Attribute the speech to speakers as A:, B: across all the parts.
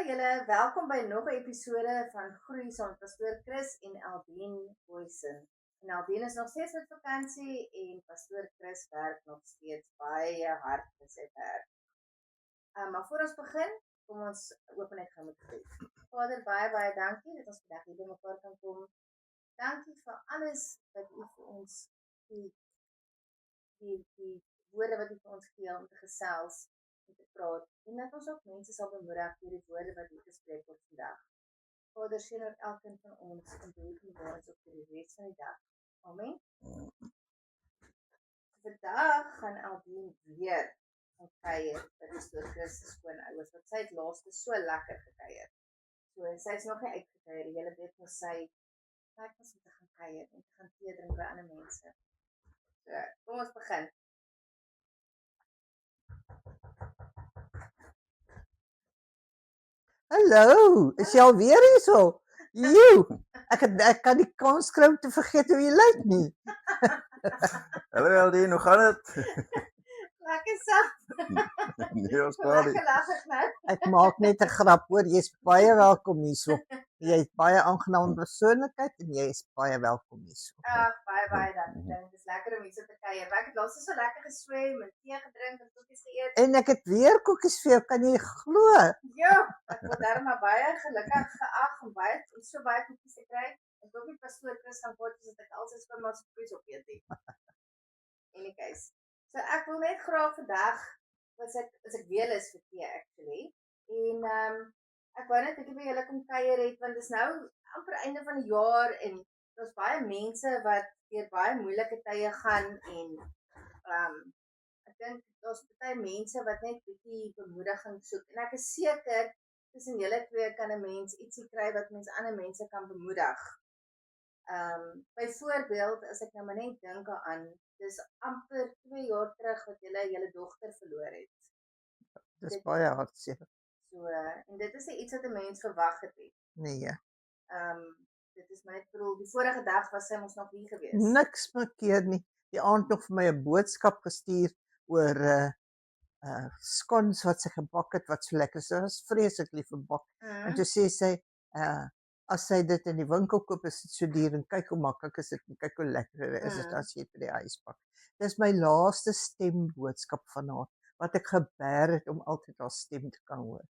A: julle, welkom by nog 'n episode van Groei saam met Pastoor Chris en Albien Boysen. En Albien is nog steeds met vakansie en Pastoor Chris werk nog steeds baie hard vir sy werk. Maar voor ons begin, kom ons open net gou met gebed. Vader, baie dankie dat ons vandag hier by mekaar kan kom. Dankie vir alles wat U vir ons die woorde wat U vir ons gee om te gesels en te praat. En dat ons ook mense sal bemoedig deur die woorde wat U gespreek word vandag. Vader, seën ook elkeen van ons en doel U ons ook vir die res van die dag. Amen. Vandag gaan Albien weer gaan kuier by Pastoor Chris se skoonouers, want sy het laaste so lekker gekuier. So sy is nog nie uitgekuier, die hele week moet sy plek was om te gaan kuier en te gaan tee drink by ander mense. So, kom ons begin.
B: Hallo, is jy alweer hier so? Joe, ek kan die kans kry om te vergeet hoe jy lyk nie.
C: Hallo Aldien, hoe gaan dit?
A: Lekker sag.
C: Nee, ons klaar nie.
A: Lekker lagig nou.
B: Ek maak net 'n grap hoor, jy's baie welkom hierso. Jy het baie aangename persoonlikheid en jy is baie welkom hierso.
A: Ag, baie dankie. Dit is lekker om hier so te kuier. Ek het laas so lekker geswem en tee gedrink en koekies geëet.
B: En ek het weer koekies vir jou, kan jy glo?
A: Ja, ek word daarmee baie gelukkig geag om so baie koekies te kry. Ek hoop nie Pastoor Chris gaan word sodat ek al sy skoonma's koekies opeet nie. Anyways, so ek wil net graag vandag as ek weer is vir tee actually. En ek wou net 'n bietjie by julle kom kuier het want dit is nou amper einde van die jaar en daar's baie mense wat deur baie moeilike tye gaan en ek dink daar's baie mense wat net bietjie bemoediging soek en ek is seker tussen julle twee kan 'n mens ietsie kry wat mense ander mense kan bemoedig. Byvoorbeeld as ek nou maar net dink aan dis amper 2 jaar terug wat julle dogter verloor het.
B: Dis baie hartseer.
A: So en dit is iets wat 'n mens verwag het.
B: Nee.
A: Dit is my bedoel die vorige dag was sy mos nog hier gewees.
B: Niks verkeerd nie. Die aand nog vir my 'n boodskap gestuur oor scones wat sy gebak het wat so lekker is. Sy was vreeslik lief vir bak. En toe sê sy as sy dit in die winkel koop is dit so duur en kyk hoe maklik is dit en kyk hoe lekker is dit as jy dit by die huis pak. Dis my laaste stemboodskap van haar wat ek gebeer het om altyd haar stem te kan hoor.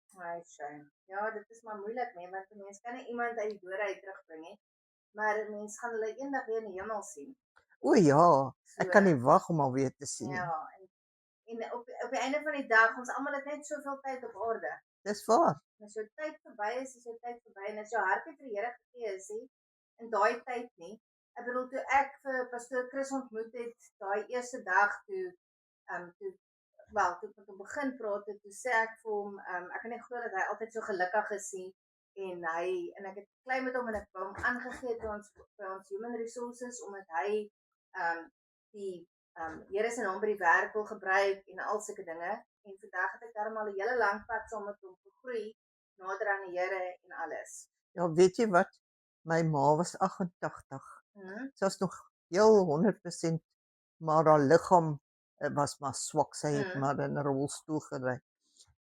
A: Shame. Ja, dit is maar moeilik nee, want 'n mens kan nie iemand uit die dode uit terugbring nie. Maar 'n mens gaan hulle eendag weer in die hemel sien.
B: O ja, ek kan nie wag om haar weer te sien nie.
A: Ja, en op die einde van die dag, ons almal het net soveel tyd op aarde.
B: Dis waar.
A: As jou tyd verby is jou tyd verby en as jou hart nie vir die Here gegee is nie in daai tyd nie. Ek bedoel toe ek vir Pastoor Chris ontmoet het daai eerste dag toe ek met hom begin praat het, toe sê ek vir hom ek kan nie glo dat hy altyd so gelukkig is nie en ek het klein met hom en ek wou hom aangegee by ons human resources omdat hy die Here se naam by die werk wil gebruik en al sulke dinge en vandag het ek daarom al 'n hele lang pad saam met hom gegroei nader aan die Here en alles.
B: Ja, weet jy wat? My ma was 88. Sy was nog heel 100%, maar haar liggaam was maar swak. Sy het maar in 'n rolstoel gery.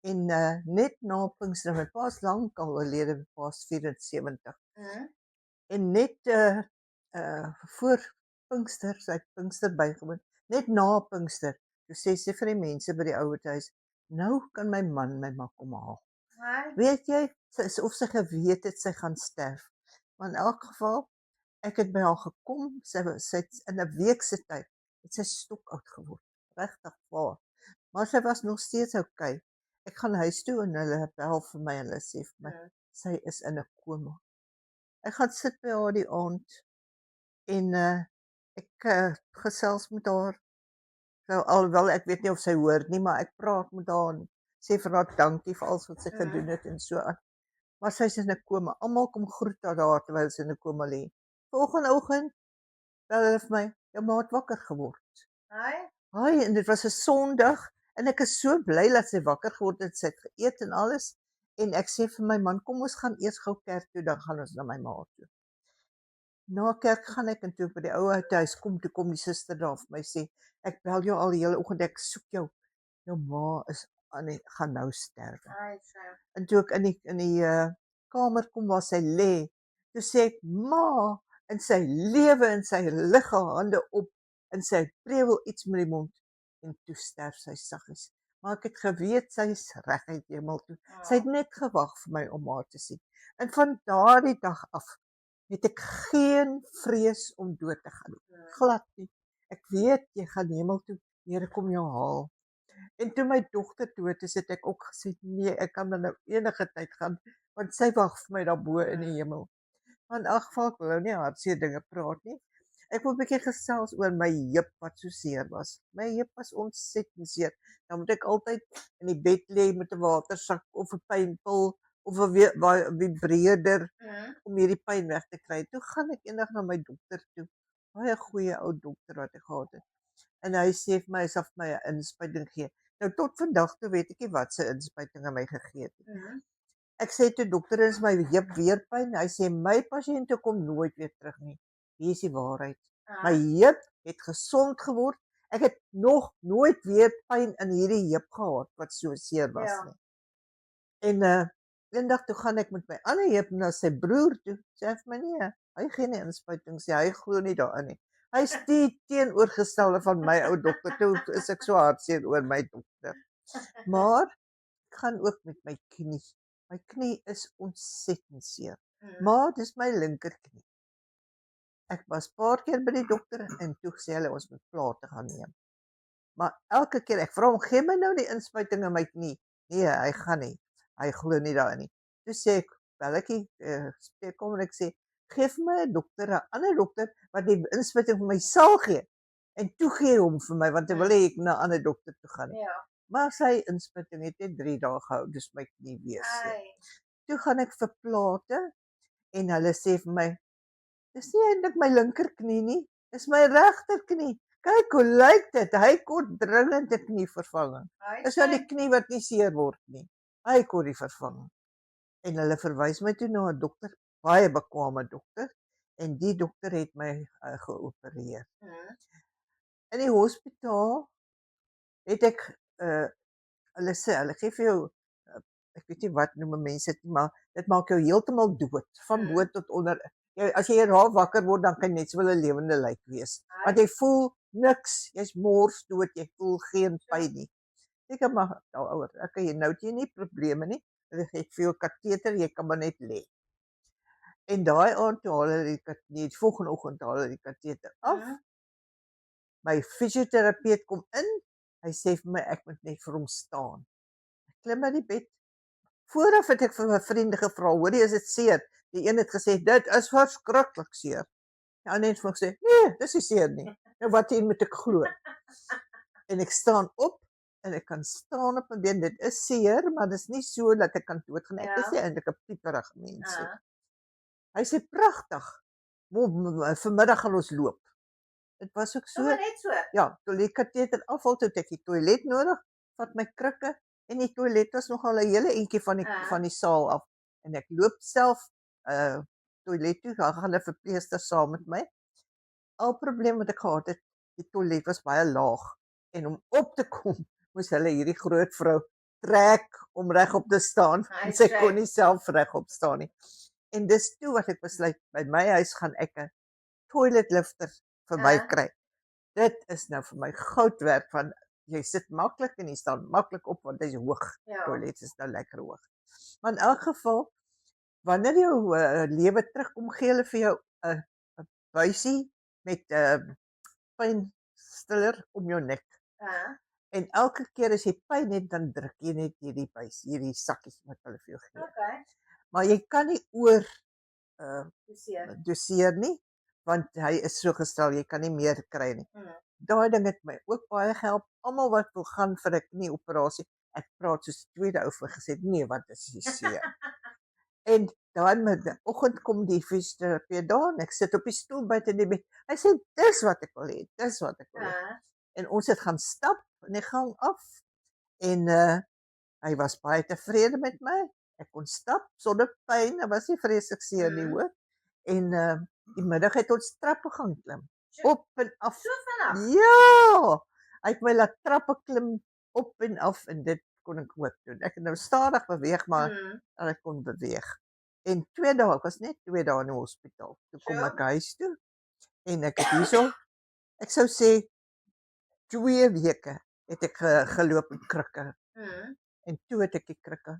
B: En net na Pinkster, my pa is lank al oorlede, pas 74. En net voor Pinkster, sy het Pinkster bygewoon. Net na Pinkster, toe sê sy vir die mense by die ouerhuis, nou kan my man my maar kom haal. Weet jy, of sy geweet het sy gaan sterf. Maar in elk geval, ek het by haar gekom, sy het in 'n week se tyd, het sy stokoud geword, regtig waar. Maar sy was nog steeds okay. Ek gaan huis toe en hulle bel vir my en hulle sê vir my, sy is in 'n koma. Ek gaan sit by haar die aand en ek gesels met haar. Nou, alhoewel ek weet nie of sy hoor nie, maar ek praat met haar en sê vir haar dankie vir alles wat sy gedoen het en so aan. Maar sy is in 'n koma. Almal kom groet haar terwyl sy in 'n koma lê. Volgende oggend bel hulle vir my, jou ma het wakker geword. Haai, en dit was 'n Sondag en ek is so bly dat sy wakker geword het, sy het geëet en alles. En ek sê vir my man, kom ons gaan eers gou kerk toe, dan gaan ons na my ma toe. Na kerk gaan ek en toe by die ou huis kom, toe kom die suster daar vir my sê, ek bel jou al die hele oggend, ek soek jou. Jou ma is gaan nou sterwe.
A: Ai, shame.
B: En toe ek in die kamer kom waar sy lê, toe sê ek, ma, en sy lewe en sy lig haar hande op en sy prewel iets met die mond en toe sterf sy saggies. Maar ek het geweet sy is reguit hemel toe. Sy het net gewag vir my om haar te sien. En van daardie dag af het ek geen vrees om dood te gaan nie. Glad nie. Ek weet jy gaan hemel toe, die Here kom jou haal. En toe my dogter dood is, het ek ook gesê, nee, ek kan nou enige tyd gaan, want sy wag vir my daarbo in die hemel. Maar in elk geval, ek wil nou nie hartseer dinge praat nie. Ek wil 'n bietjie gesels oor my heup wat so seer was. My heup was ontsettend seer. Dan moet ek altyd in die bed lê met 'n watersak of 'n pynpil of 'n vibreerder om hierdie pyn weg te kry. Toe gaan ek eendag na my dokter toe. Baie goeie ou dokter wat ek gehad het. En hy sê vir my, hy sal vir my 'n inspuiting gee. Nou tot vandag toe weet ek nie wat se inspuiting aan my gegee het nie. Ek sê toe dokter, is my heup weer pyn. Hy sê my pasiënte kom nooit weer terug nie. Hier is die waarheid. My heup het gesond geword. Ek het nog nooit weer pyn in hierdie heup gehad wat so seer was nie. En eendag toe gaan ek met my ander heup na sy broer toe. Sê hy vir my, nee, hy gee nie inspuiting, sê hy glo nie daarin nie. Hy is die teenoorgestelde van my ou dokter. Toe is ek so hartseer oor my dokter. Maar ek gaan ook met my knie. My knie is ontsettend seer. Maar dis my linkerknie. Ek was paar keer by die dokter en toe sê hulle ons moet plate gaan neem. Maar elke keer ek vra hom, gee my nou die inspuiting in my knie. Nee, hy gaan nie. Hy glo nie daarin nie. Toe sê ek, bel ek kom en ek sê, geef my 'n dokter, 'n ander dokter wat die inspuiting vir my sal gee. En toe gee hom vir my want hy wil hê ek na 'n ander dokter toe gaan. Maar sy inspuiting het net 3 dae gehou, dis my knie weer seer. Toe gaan ek vir plate en hulle sê vir my, dis nie eintlik my linkerknie nie, dis my regterknie. Kyk hoe lyk dit. Hy kon dringend 'n knievervanging. Dis nou die knie wat nie seer word nie. Hy kon die vervang. En hulle verwys my toe na 'n dokter, baie bekwame dokter, en die dokter het my geopereer. In die hospitaal het ek hulle sê hulle gee vir jou ek weet nie wat noem mense dit, maar dit maak jou heeltemal dood van bo tot onder. As jy raak wakker word, dan kan jy net so 'n lewende lijk wees. Want jy voel niks, jy's mors dood, jy voel geen pyn nie. Ek maar ouer, okay, nou het jy nie probleme nie. Hulle gee vir jou kateter, jy kan maar net lê. En daai aand toe haal hulle die kateter, die volgende oggend haal hulle die kateter af. My fisioterapeut kom in. Hy sê vir my ek moet net vir hom staan. Ek klim uit die bed. Vooraf het ek vir my vriende gevra, hoorie, is dit seer? Die een het gesê dit is verskriklik seer. Die ander het vir my gesê, nee, dis nie seer nie. Nou wat moet ek glo? En ek staan op en ek kan staan op my been. Dit is seer, maar dis nie so dat ek kan doodgaan. Ek is nie eintlik 'n pieperige mens nie. Hy sê pragtig. Vanmiddag gaan ons loop. Dit was ook so.
A: Net so.
B: Ja, toe die kateter afval, toe het ek die toilet nodig, vat my krikke en die toilet was nogal 'n hele entjie van die saal af. En ek loop self toilet toe, dan gaan 'n verpleegster saam met my. Al probleem wat ek gehad het, die toilet was baie laag en om op te kom moes hulle hierdie groot vrou trek om regop te staan. En sy kon nie self regop staan nie. En dis toe wat ek besluit, by my huis gaan ek 'n toilet lifter vir my kry. Dit is nou vir my goudwerk van jy sit maklik en jy staan maklik op want hy's hoog. Toilet is nou lekker hoog. Maar in elk geval, wanneer jou lewe terugkom, gee hulle vir jou 'n buisie met 'n pynstiller om jou nek. En elke keer as jy pyn het, dan druk jy net hierdie sakkies wat hulle vir jou gee. Maar jy kan nie oor doseer nie, want hy is so gestel, jy kan nie meer kry nie. Daai ding het my ook baie gehelp. Almal wat wil gaan vir 'n knieoperasie, ek praat soos tweede ou vir gesê, nee, wat is die seer? En dan met die oggend kom die fisioterapeut daar en ek sit op die stoel buite in die bed. Hy sê, dis wat ek wil hê, dis wat ek wil hê. En ons het gaan stap in die gang af en hy was baie tevrede met my. Ek kon stap sonder pyn, dit was nie vreeslik seer nie, hoor. En die middag het ons trappe gaan klim. Op en af.
A: So vinnig?
B: Ja! Hy het my laat trappe klim op en af en dit kon ek oop doen. Ek het nou stadig beweeg, maar ek kon beweeg. En 2 dae, ek was net 2 dae in die hospitaal. Toe kom ek huis toe en ek het hierso, ek sou sê 2 weke het ek geloop met krikke. En toe het ek die krikke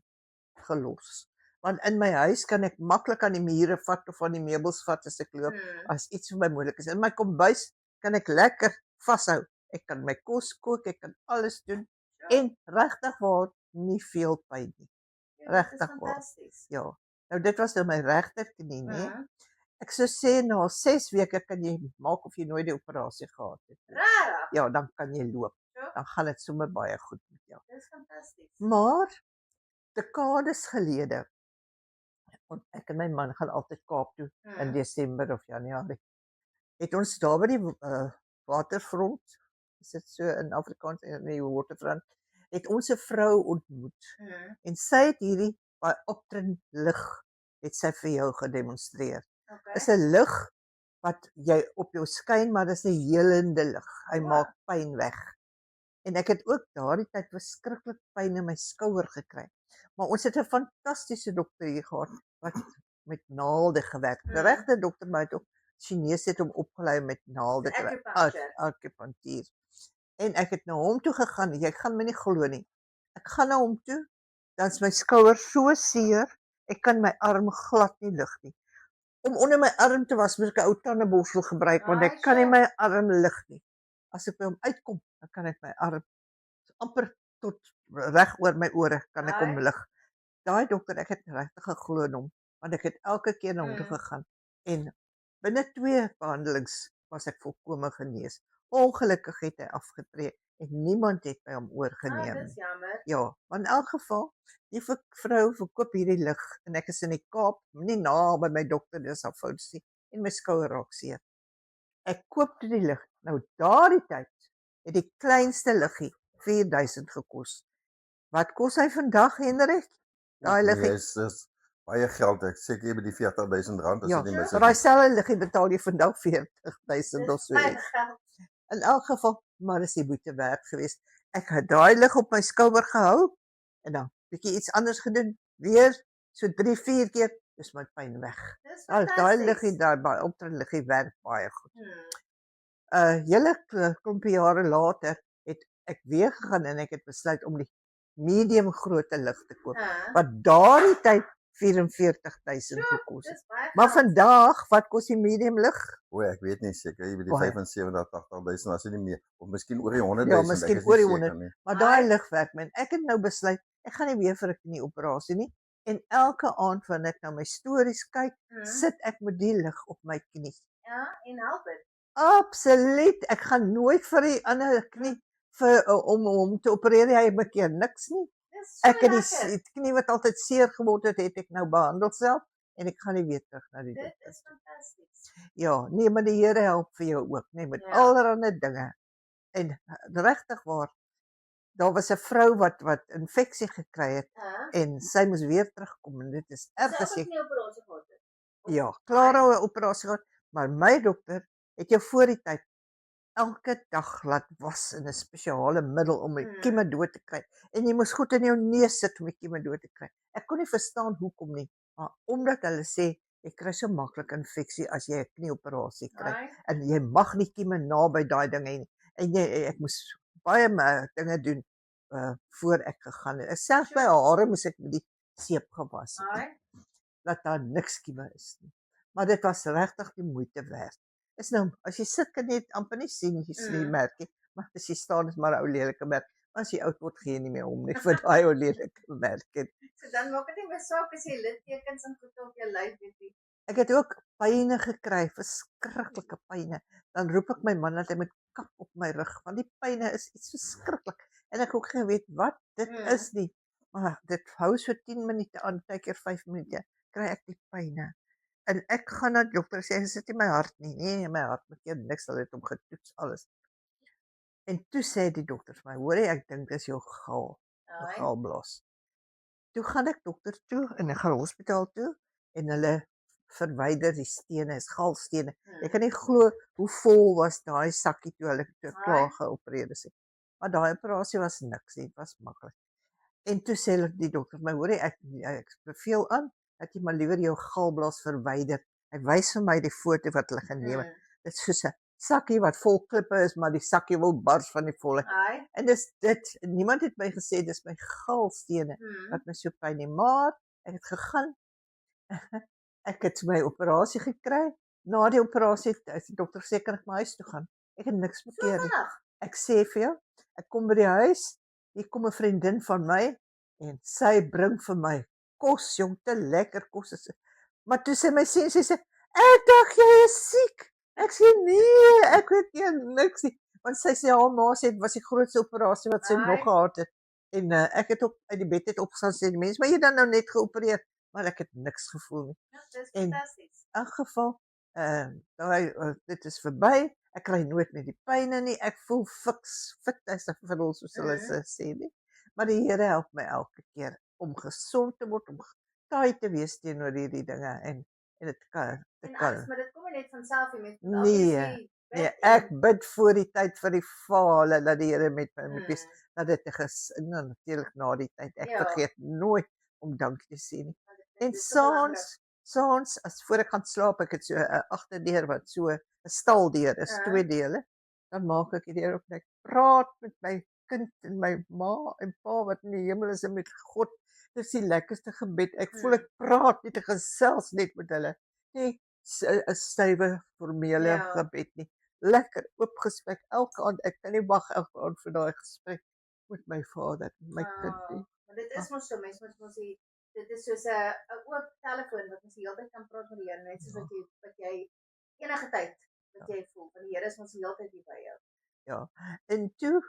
B: gelos. Want in my huis kan ek maklik aan die mure vat of aan die meubels vat as ek loop, as iets vir my moeilik is. In my kombuis kan ek lekker vashou. Ek kan my kos kook, ek kan alles doen en regtig waar nie veel pyn nie. Regtig waar. Ja. Nou dit was nou my regterknie, né? Ek sou sê na 6 weke kan jy maak of jy nooit die operasie gehad het.
A: Regtig?
B: Ja, dan kan jy loop. Dan gaan dit sommer baie goed met jou.
A: Dis fantasties.
B: Maar dekades gelede, want ek en my man gaan altyd Kaap toe in Desember of Januarie, het ons daar by die waterfront, is dit so in Afrikaans in die waterfront, het ons 'n vrou ontmoet. En sy het hierdie optrend lig, het sy vir jou gedemonstreer. Is 'n lig wat jy op jou skyn, maar dis 'n helende lig. Hy maak pyn weg. En ek het ook daardie tyd verskriklik pyn in my skouer gekry. Maar ons het 'n fantastiese dokter hier gehad wat met naalde gewerk. Die regte dokter, maar hy het ook Chinese het hom opgelei met naalde akupunktuur. En ek het na hom toe gegaan. Jy gaan my nie glo nie. Ek gaan na hom toe, dan is my skouer so seer, ek kan my arm glad nie lig nie. Om onder my arm te was, moet ek 'n ou tandeborsel gebruik, want ek kan nie my arm lig nie. As ek by hom uitkom, dan kan ek my arm amper tot reg oor my ore kan ek hom lig. Daai dokter, ek het regtig geglo in hom, want ek het elke keer na hom toe gegaan en binne 2 behandelings was ek volkome genees. Ongelukkig het hy afgetree en niemand het by hom oorgeneem.
A: Dis jammer.
B: Ja, maar in elk geval, die vrou verkoop hierdie lig en ek is in die Kaap, nie na by my dokter, dis al fout sien, en my skouer raak seer. Ek koop toe die lig. Nou daardie tyd het die kleinste liggie 4000 gekos. Wat kos hy vandag, Hendrik? Daai liggie.
C: Dis baie geld. Ek seker jy by die 40000 rand as
B: Ja,
C: dit nie mis is.
B: maar daai selfe liggie betaal jy vandag 40000 of so iets. In elk geval, maar dis die moeite werd geweest. Ek het daai lig op my skouer gehou en dan bietjie iets anders gedoen, weer so 3-4 keer, is my pyn weg. Daai liggie daar, optrend liggie werk baie goed. Hele klompie jare later het ek weer gegaan en ek het besluit om die medium grootte lig te koop. Wat daardie tyd 44000 gekos het. Maar vandag, wat kos die medium lig?
C: O, ek weet nie seker, jy by die 75-80000 as jy nie meer, of miskien oor die 100 000.
B: Ja, miskien oor die 100. Maar daai lig werk men. Ek het nou besluit, ek gaan nie weer vir 'n knieoperasie nie. En elke aand wanneer ek na my stories kyk, sit ek met die lig op my knie.
A: Ja, en help dit.
B: Absoluut. Ek gaan nooit vir die ander knie om te opereer, hy bekeer niks nie. Ek het die knie wat altyd seer geword het ek nou behandel self en ek gaan nie weer terug na die dokter.
A: Dit is fantasties.
B: Ja, nee, maar die Here help vir jou ook, nee, met allerlei dinge. En regtig waar, daar was 'n vrou wat infeksie gekry het en sy moes weer terugkom en dit is erg as jy ja, klare operasie gehad, maar my dokter het jou voor die tyd elke dag laat was in 'n spesiale middel om die kieme dood te kry. En jy moes goed in jou neus sit om die kieme dood te kry. Ek kon nie verstaan hoekom nie, maar omdat hulle sê jy kry so maklik infeksie as jy 'n knieoperasie kry en jy mag nie kieme naby daai dinge nie. En ek moes baie dinge doen voor ek gegaan het. Selfs my hare moes ek met die seep gewas het. Dat daar niks kieme is nie. Maar dit was regtig die moeite werd. Is nou, as jy sit kan jy amper nie sien die merkie, maar as jy staan is maar 'n ou lelike merk. Maar as jy oud word gee jy nie meer om nie vir daai ou lelike merkie.
A: So dan maak dit nie meer saak as jy littekens en goed op jou lyf het nie.
B: Ek het ook pyne gekry, verskriklike pyne. Dan roep ek my man dat hy moet kap op my rug, want die pyne is iets verskriklik. En ek ook geweet wat dit is nie. Maar dit hou so 10 minute aan, partykeer 5 minute, kry ek die pyne. En ek gaan na die dokter sê, dit is nie my hart nie. Nee, my hart bekeer niks, hulle het hom getoets alles. En toe sê die dokter vir my, hoor jy, ek dink dis jou galblaas. Toe gaan ek dokter toe en ek gaan hospitaal toe en hulle verwyder die stene, is galstene. Ek kan nie glo hoe vol was daai sakkie toe hulle klaar geopereer is. Maar daai operasie was niks nie, dit was maklik. En toe sê die dokter my, hoor jy, ek beveel aan dat jy maar liewer jou galblaas verwyder. Hy wys vir my die foto wat hulle geneem het. Dit is soos 'n sakkie wat vol klippe is, maar die sakkie wil bars van die volheid. En dis dit, niemand het my gesê dis my galstene wat my so pyn nie, maar ek het gegaan. Ek het my operasie gekry. Na die operasie het die dokter gesê kan ek my huis toe gaan. Ek het niks bekeer nie. Ek sê vir jou, ek kom by die huis, hier kom 'n vriendin van my en sy bring vir my kos, jong, te lekker kos is. Maar toe sê my sê, sy sê, ek dink jy is siek. Ek sê nee, ek weet niks nie. Want sy sê haar ma sê dit was die grootste operasie wat sy nog gehad het. En ek het op uit die bed het opgestaan sê die mense, maar jy dan nou net geopereer, maar ek het niks gevoel nie.
A: Ja, dis
B: En
A: fantasties.
B: In elk geval, dit is verby. Ek kry nooit meer die pyne nie. Ek voel fit as vir ons soos hulle sê nie. Maar die Here help my elke keer om gesond te word, om taai te wees teenoor hierdie dinge en dit kan.
A: Maar dit kom net van self met
B: Nee, ek bid voor die tyd vir die Vader dat die Here met my moet wees, dat dit natuurlik na die tyd. Ek vergeet nooit om dankie te sê nie. En saans as voor ek gaan slaap, ek het so 'n agterdeur wat so 'n staldeur is, 2 dele. Dan maak ek die deur oop en ek praat met my kind en my ma en pa wat in die hemel is en met God. Dis die lekkerste gebed. Ek voel ek praat net, ek gesels net met hulle. Nie 'n stywe formele gebed nie. Lekker oop gesprek elke aand. Ek kan nie wag elke aand vir daai gesprek met my vader, my kind nie.
A: Maar dit is mos so, mense moet mos sê dit is soos 'n oop telefoon wat ons die hele tyd kan praat met die Here, net soos wat jy enige tyd wat jy voel, want die Here is mos die hele tyd hier by jou.
B: Ja. En toe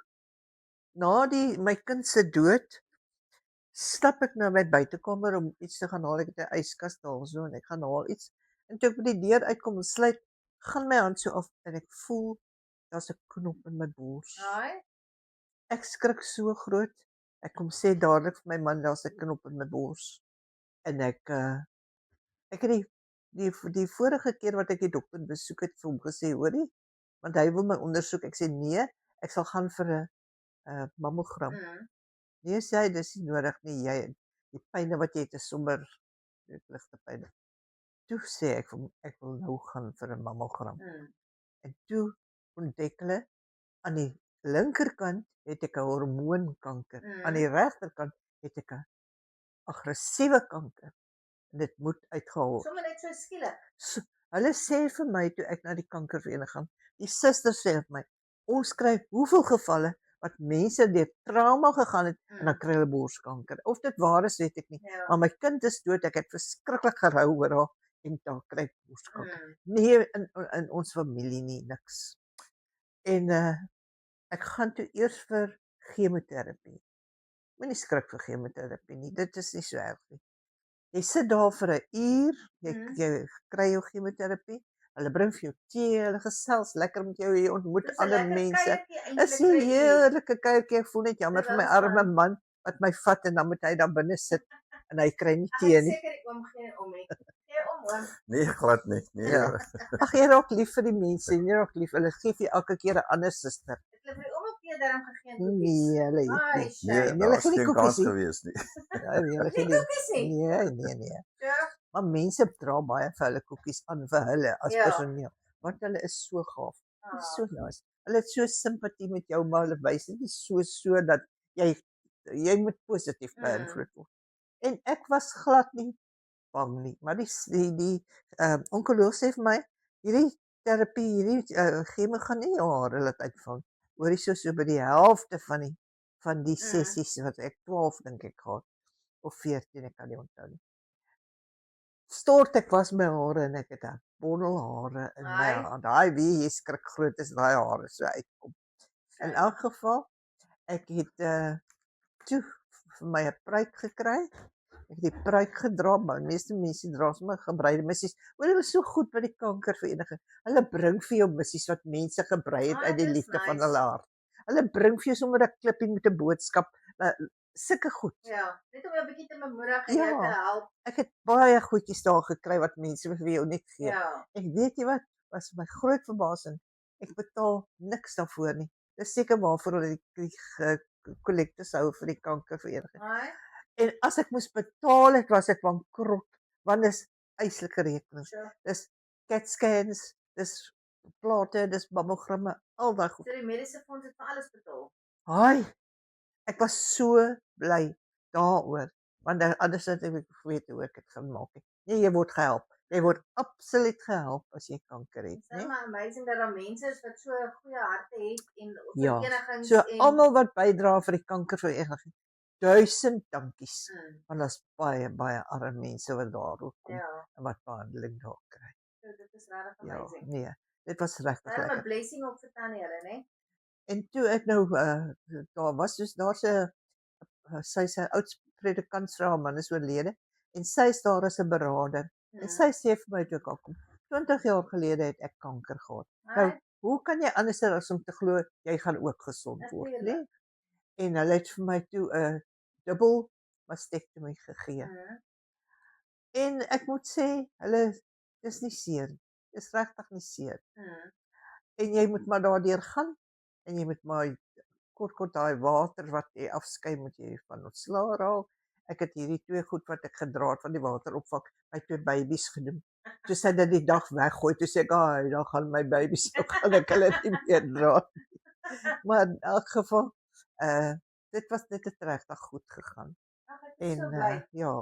B: na my kind se dood stap ek na my buitekamer om iets te gaan haal. Ek het 'n yskas daar so en ek gaan haal iets. En toe ek by die deur uitkom en sluit, gaan my hand so af en ek voel daar's 'n knop in my bors. Ek skrik so groot. Ek kom sê dadelik vir my man daar's 'n knop in my bors. En ek het die vorige keer wat ek die dokter besoek het vir hom gesê, hoorie, want hy wil my ondersoek. Ek sê nee, ek sal gaan vir 'n mammogram. Nee, sê hy, dis nie nodig nie. Die pyne wat jy het is sommer ligte pyne. Toe sê ek vir hom ek wil nou gaan vir 'n mammogram. En toe ontdek hulle aan die linkerkant het ek 'n hormoonkanker. Aan die regterkant het ek 'n aggressiewe kanker. En dit moet uitgehaal.
A: Sommige net so skielik.
B: Hulle sê vir my toe ek na die kankervereniging gaan, die suster sê vir my, ons kry hoeveel gevalle wat mense deur trauma gegaan het en dan kry hulle borskanker. Of dit waar is, weet ek nie. Maar my kind is dood, ek het verskriklik gerou oor haar en dan kry borskanker. Nee, in ons familie nie, niks. En ek gaan toe eers vir chemoterapie. Moenie skrik vir chemoterapie nie, dit is nie so erg nie. Jy sit daar vir 'n uur, jy kry jou chemoterapie. Hulle bring vir jou tee, hulle gesels lekker met jou, jy ontmoet ander mense. Dis 'n heerlike kuiertjie. Ek voel net jammer vir my arme man wat my vat en dan moet hy daar binne sit en hy kry nie tee nie.
A: Seker ek oom gee om nie. Gee om oom.
C: Nee, glad nie. Nee.
B: Ja. Ag, jy raak lief vir die mense, jy raak lief. Hulle gee vir elke keer 'n ander suster.
A: Het hulle vir die oom op keer daarom gegee koekies?
B: Nee, hulle het nie.
C: Hulle gee nie koekies gewees nie.
B: Ja, hulle gee nie. Nee.
A: Ja.
B: Maar mense dra baie vir hulle koekies aan vir hulle as personeel. Want hulle is so gaaf. Dit is so nice. Hulle het so simpatie met jou, maar hulle wys dit nie so dat jy moet positief beïnvloed word. En ek was glad nie bang nie, maar die onkoloog sê vir my, hierdie terapie, hierdie chemo gaan nie jou hare laat uitval. Hoorie so by die helfte van die sessies wat ek 12 dink ek gehad of 14, ek kan nie onthou nie. Stort ek was my hare en ek het 'n bondel hare in my hand. Daai wie jy skrik groot is daai hare so uitkom. In elk geval, ek het toe vir my 'n pruik gekry. Ek het die pruik gedra, maar meeste mense dra sommer gebreide missies. Hulle is so goed by die kankervereniging. Hulle bring vir jou missies wat mense gebrei het uit die liefde van hulle hart. Hulle bring vir jou sommer 'n klippie met 'n boodskap. Sulke goed.
A: Ja, net om jou 'n bietjie te bemoedig en jou te help.
B: Ek het baie goedjies daar gekry wat mense vir jou net gee. Ek weet jy wat, was my groot verbasing. Ek betaal niks daarvoor nie. Dis seker waarvoor hulle die kollektes hou vir die kankervereniging.
A: Ai,
B: En as ek moes betaal het, was dit bankrot, want dis eislike rekenings.
A: sure.
B: Dis CAT scans, dis plate, dis mammogramme, al daai goed.
A: So die mediese fonds het vir alles betaal.
B: Haai, ek was so bly daaroor, want anders het ek geweet hoe ek dit gaan maak het. Nee, jy word gehelp. Jy word absoluut gehelp as jy kanker het,
A: Dit is
B: né?
A: maar amazing dat daar mense is wat so goeie harte het en
B: Ja,
A: verenigings
B: So
A: en
B: almal wat bydra vir die kankervereniging, 1000 dankies. Want daar's baie arme mense wat daaroor kom
A: ja,
B: en wat behandeling daar kry.
A: so dit is regtig
B: Ja,
A: amazing.
B: nee, dit was regtig
A: Daarom 'n
B: lekker.
A: blessing op vir tannie hulle, né?
B: En toe ek nou daar was dus daar's 'n sy's 'n oud predikant se haar man is oorlede en sy's daar as 'n beraader. En sy sê vir my toe ek al kom, 20 jaar gelede het ek kanker gehad. Nou, hoe kan jy anders as om te glo jy gaan ook gesond word, né?
A: Natuurlijk.
B: En hulle het vir my toe 'n dubbel mastektomie gegee. En ek moet sê, hulle dis nie seer nie. Dis regtig nie seer. En jy moet maar daardeur gaan en jy moet maar kort daai water wat jy afskei moet jy van ontslaa raak. Ek het hierdie 2 goed wat ek gedra het van die water opvang, my 2 babies gedoen. Toe sy dit die dag weggooi, toe sê ek, "Ai, dan gaan my babies nou gaan ek hulle nie meer dra nie." Maar in elk geval, dit het regtig goed gegaan.
A: Ag, ek is so
B: En
A: bly.
B: ja,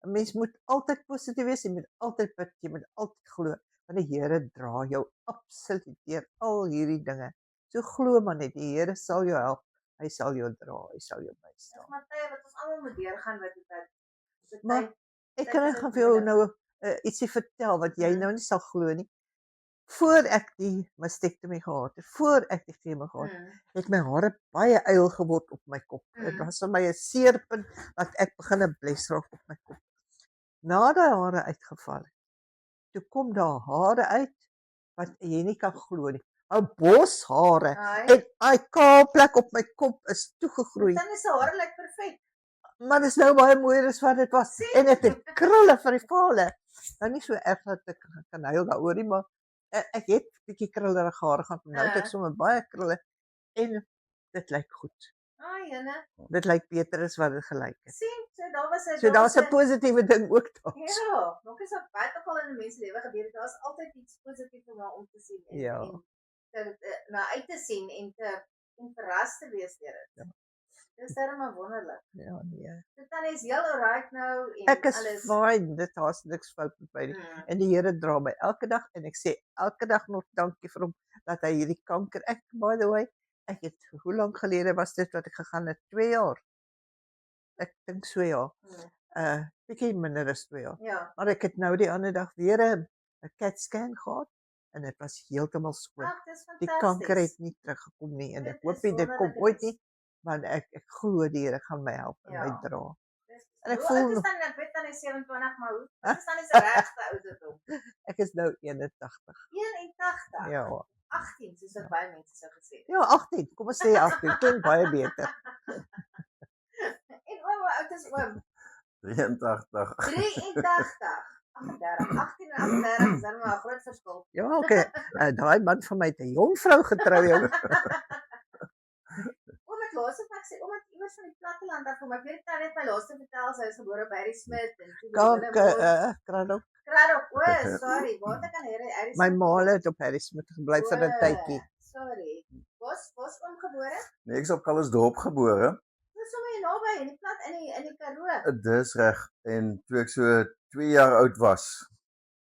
B: 'n mens moet altyd positief wees, jy moet altyd bid, jy moet altyd glo, want die Here dra jou absoluut deur al hierdie dinge. So glo maar net, die Here sal jou help. Hy sal jou dra, hy sal jou
A: Dis
B: bystaan.
A: maar tye wat ons almal moet deurgaan wat dit
B: Maar ek
A: tyd
B: kan
A: is
B: gaan vir jou
A: nodig.
B: nou ietsie vertel wat jy nou nie sal glo nie. Voor ek die mastektomie gehad het, voor ek die chemo gehad het, het my hare baie uil geword op my kop. Dit was vir my 'n seerpunt dat ek begin 'n bles raak op my kop. Na daai hare uitgeval het, toe kom daar hare uit wat jy nie kan glo nie. 'n Boshare en daai kaal plek op my kop is toegegroei.
A: Dan is se hare lyk perfek.
B: Maar dit is nou baie mooier as wat dit was. En dit het krulle vir die vale. Nou nie so erg dat ek kan huil daaroor nie, maar ek het bietjie krullerige hare gehad. Nou het ek sommer baie krulle en dit lyk goed.
A: Jene.
B: Dit lyk beter as wat dit gelyk het.
A: Sien, so daar was 'n
B: So daar's 'n positiewe ding ook daar.
A: Ja, nog is op baie ook al in 'n mens se lewe gebeur, daar's altyd iets positiefs om te sien en
B: Ja.
A: en na uit te sien en verras te wees deur dit.
B: Ja.
A: Dis darem maar wonderlik.
B: Ja, nee.
A: Dit dan is heel alright nou en
B: Ek is
A: alles.
B: fine, dit daar's niks fout met my nie. En die Here dra my elke dag en ek sê elke dag nog dankie vir hom dat hy hierdie kanker by the way, ek het hoe lank gelede was dit wat ek gegaan het? 2 jaar. Ek dink so ja. Bietjie minder as 2 jaar.
A: Ja.
B: Maar ek het nou die ander dag weer 'n CAT scan gehad en dit was heeltemal skoon.
A: Ag, dis fantasties.
B: Die kanker het nie teruggekom nie en ek
A: Dit
B: hoop
A: is
B: nie dit kom
A: wonderlik,
B: ooit
A: dit is-
B: nie, want ek glo die Here gaan my help en my
A: Ja.
B: dra.
A: Dis-
B: En ek
A: hoe
B: voel
A: oud is
B: nog-
A: dan ek weet dan is 27, maar hoe wat is dan is 'n regte ouderdom?
B: Ek is nou 81.
A: 81.
B: Ja.
A: 18 soos wat baie mense sou gesê het.
B: Ja, 18. Kom ons sê 18. Klink baie beter.
A: En oom, hoe oud is oom?
C: 83.
A: 83. 38, 18 en 38 is dan maar 'n groot verskil.
B: Ja, okay. Daai man van my het 'n jong vrou getrou jong.
A: Oom het laas het ek sê oom het iewers van die platteland af kom. Ek weet dit net my laaste vertel sy is gebore by Harry Smith en toe
B: Kraddock.
A: Kraddock. O, sorry. Waar het kan Harry
B: My ma het op Harry Smith gebly vir 'n tydjie.
A: Sorry. Was oom gebore?
C: Nee, ek is op Calisdorp gebore.
A: Dis sommer hier naby in die plat in die Karoo.
C: Dis reg. En toe ek so 2 jaar oud was,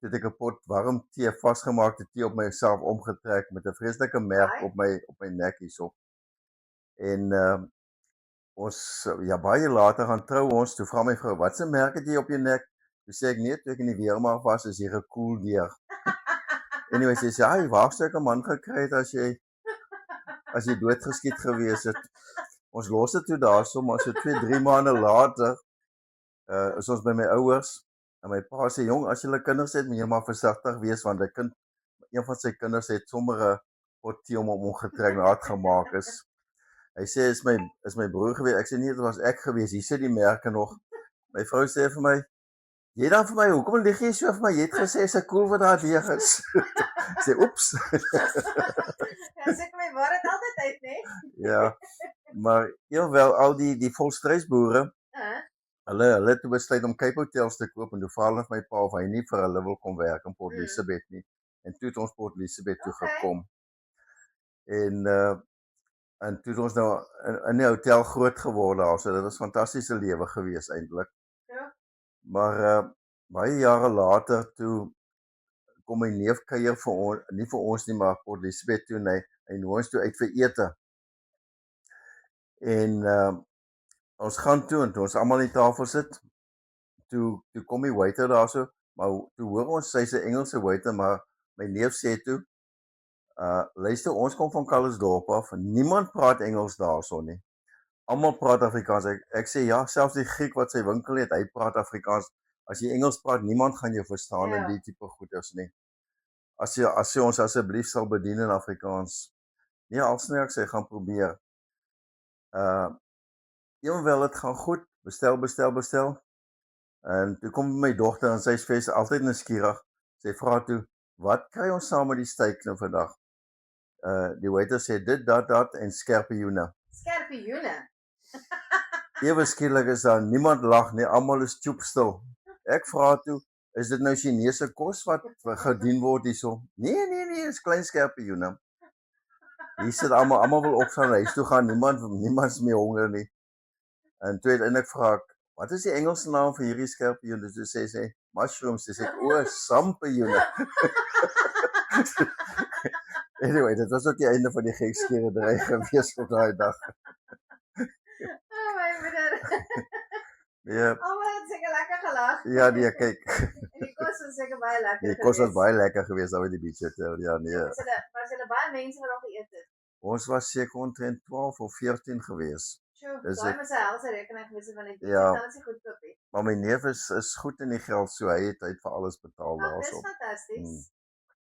C: het ek 'n pot warm tee, vasgemaakte tee op myself omgetrek met 'n vreeslike merk op my nek hierso. En ons baie later gaan trou ons, toe vra my vrou, "Wat se merk het jy op jou nek?" Toe sê ek, "Nee, toe ek in die weermag was, is jy gekoel deur." Anyway, sy sê, "Ai, waar sou ek 'n man gekry het as jy doodgeskiet gewees het?" Ons los dit toe daarso, maar so 2-3 maande later is ons by my ouers en my pa sê, "Jong, as julle kinders het, moet jy maar versigtig wees want een van sy kinders het sommer 'n pot tee om hom omgetrek en hard gemaak is." Hy sê, is my broer gewees. Ek sê, "Nee, dit was ek gewees. Hier sit die merke nog." My vrou sê vir my, Jy dan vir my, hoekom lieg jy so vir my? Jy het gesê is 'n koel wat daar leeg is. Sê oeps.
A: Ja, sê my waarheid altyd uit, né?
C: Ja, maar ewenwel al die volstreisboere, hulle het toe besluit om Cape Hotels te koop en toe vra hulle vir my pa of hy nie vir hulle wil kom werk in Port Elizabeth nie. En toe het ons Port Elizabeth toe gekom. En toe het ons nou in die hotel groot geword daar, so dit was 'n fantastiese lewe gewees eintlik.
A: Ja.
C: Maar baie jare later toe kom my neef kuier vir ons, nie vir ons nie, maar Port Elizabeth toe hy nooi ons toe uit vir ete. En ons gaan toe en toe ons almal aan die tafel sit, toe kom die waiter daarso, maar toe hoor ons sy's 'n Engelse waiter, maar my neef sê toe, luister, ons kom van Calisdorp af, niemand praat Engels daarso nie. Almal praat Afrikaans. Ek sê ja, selfs die Griek wat sy winkel het, hy praat Afrikaans. As jy Engels praat, niemand gaan jou verstaan in die tipe goeders nie. As jy ons asseblief sal bedien in Afrikaans. Nee, alsny ek sê gaan probeer. Ewenwel dit gaan goed, bestel. En toe kom my dogter en sy is altyd nuuskierig. Sy vra toe, wat kry ons saam met die steak nou vandag? Die waiter sê dit, dat en skerpioene.
A: Skerpioene?
C: Ewe skielik is daar niemand lag nie, almal is stoepstil. Ek vra toe, is dit nou Chinese kos wat gedien word hierso? Nee, is klein skerpioene. Hier sit almal wil opstaan huis toe gaan, niemand meer honger nie. En toe uiteindelik vra ek, wat is die Engelse naam vir hierdie skerpioene? Toe sê sy, mushrooms. Sy sê, sampioene. Anyway, dit was ook die einde van die gekskeerdery gewees op daai dag.
A: Oh my moeder.
C: Ja.
A: Almal het seker lekker gelag.
C: Ja, nee, kyk.
A: En die kos was seker baie lekker.
C: Die kos was baie lekker geweest daar by die Beach Hotel. Ja, nee.
A: Was hulle baie mense wat al geëet het?
C: Ons was seker omtrent 12 of 14 geweest.
A: Sjoe, daai was 'n helse rekening geweest van die
C: ja,
A: dat is goed koop.
C: Maar my neef is goed in die geld, so hy het vir alles betaal daarso.
A: Dis fantasties.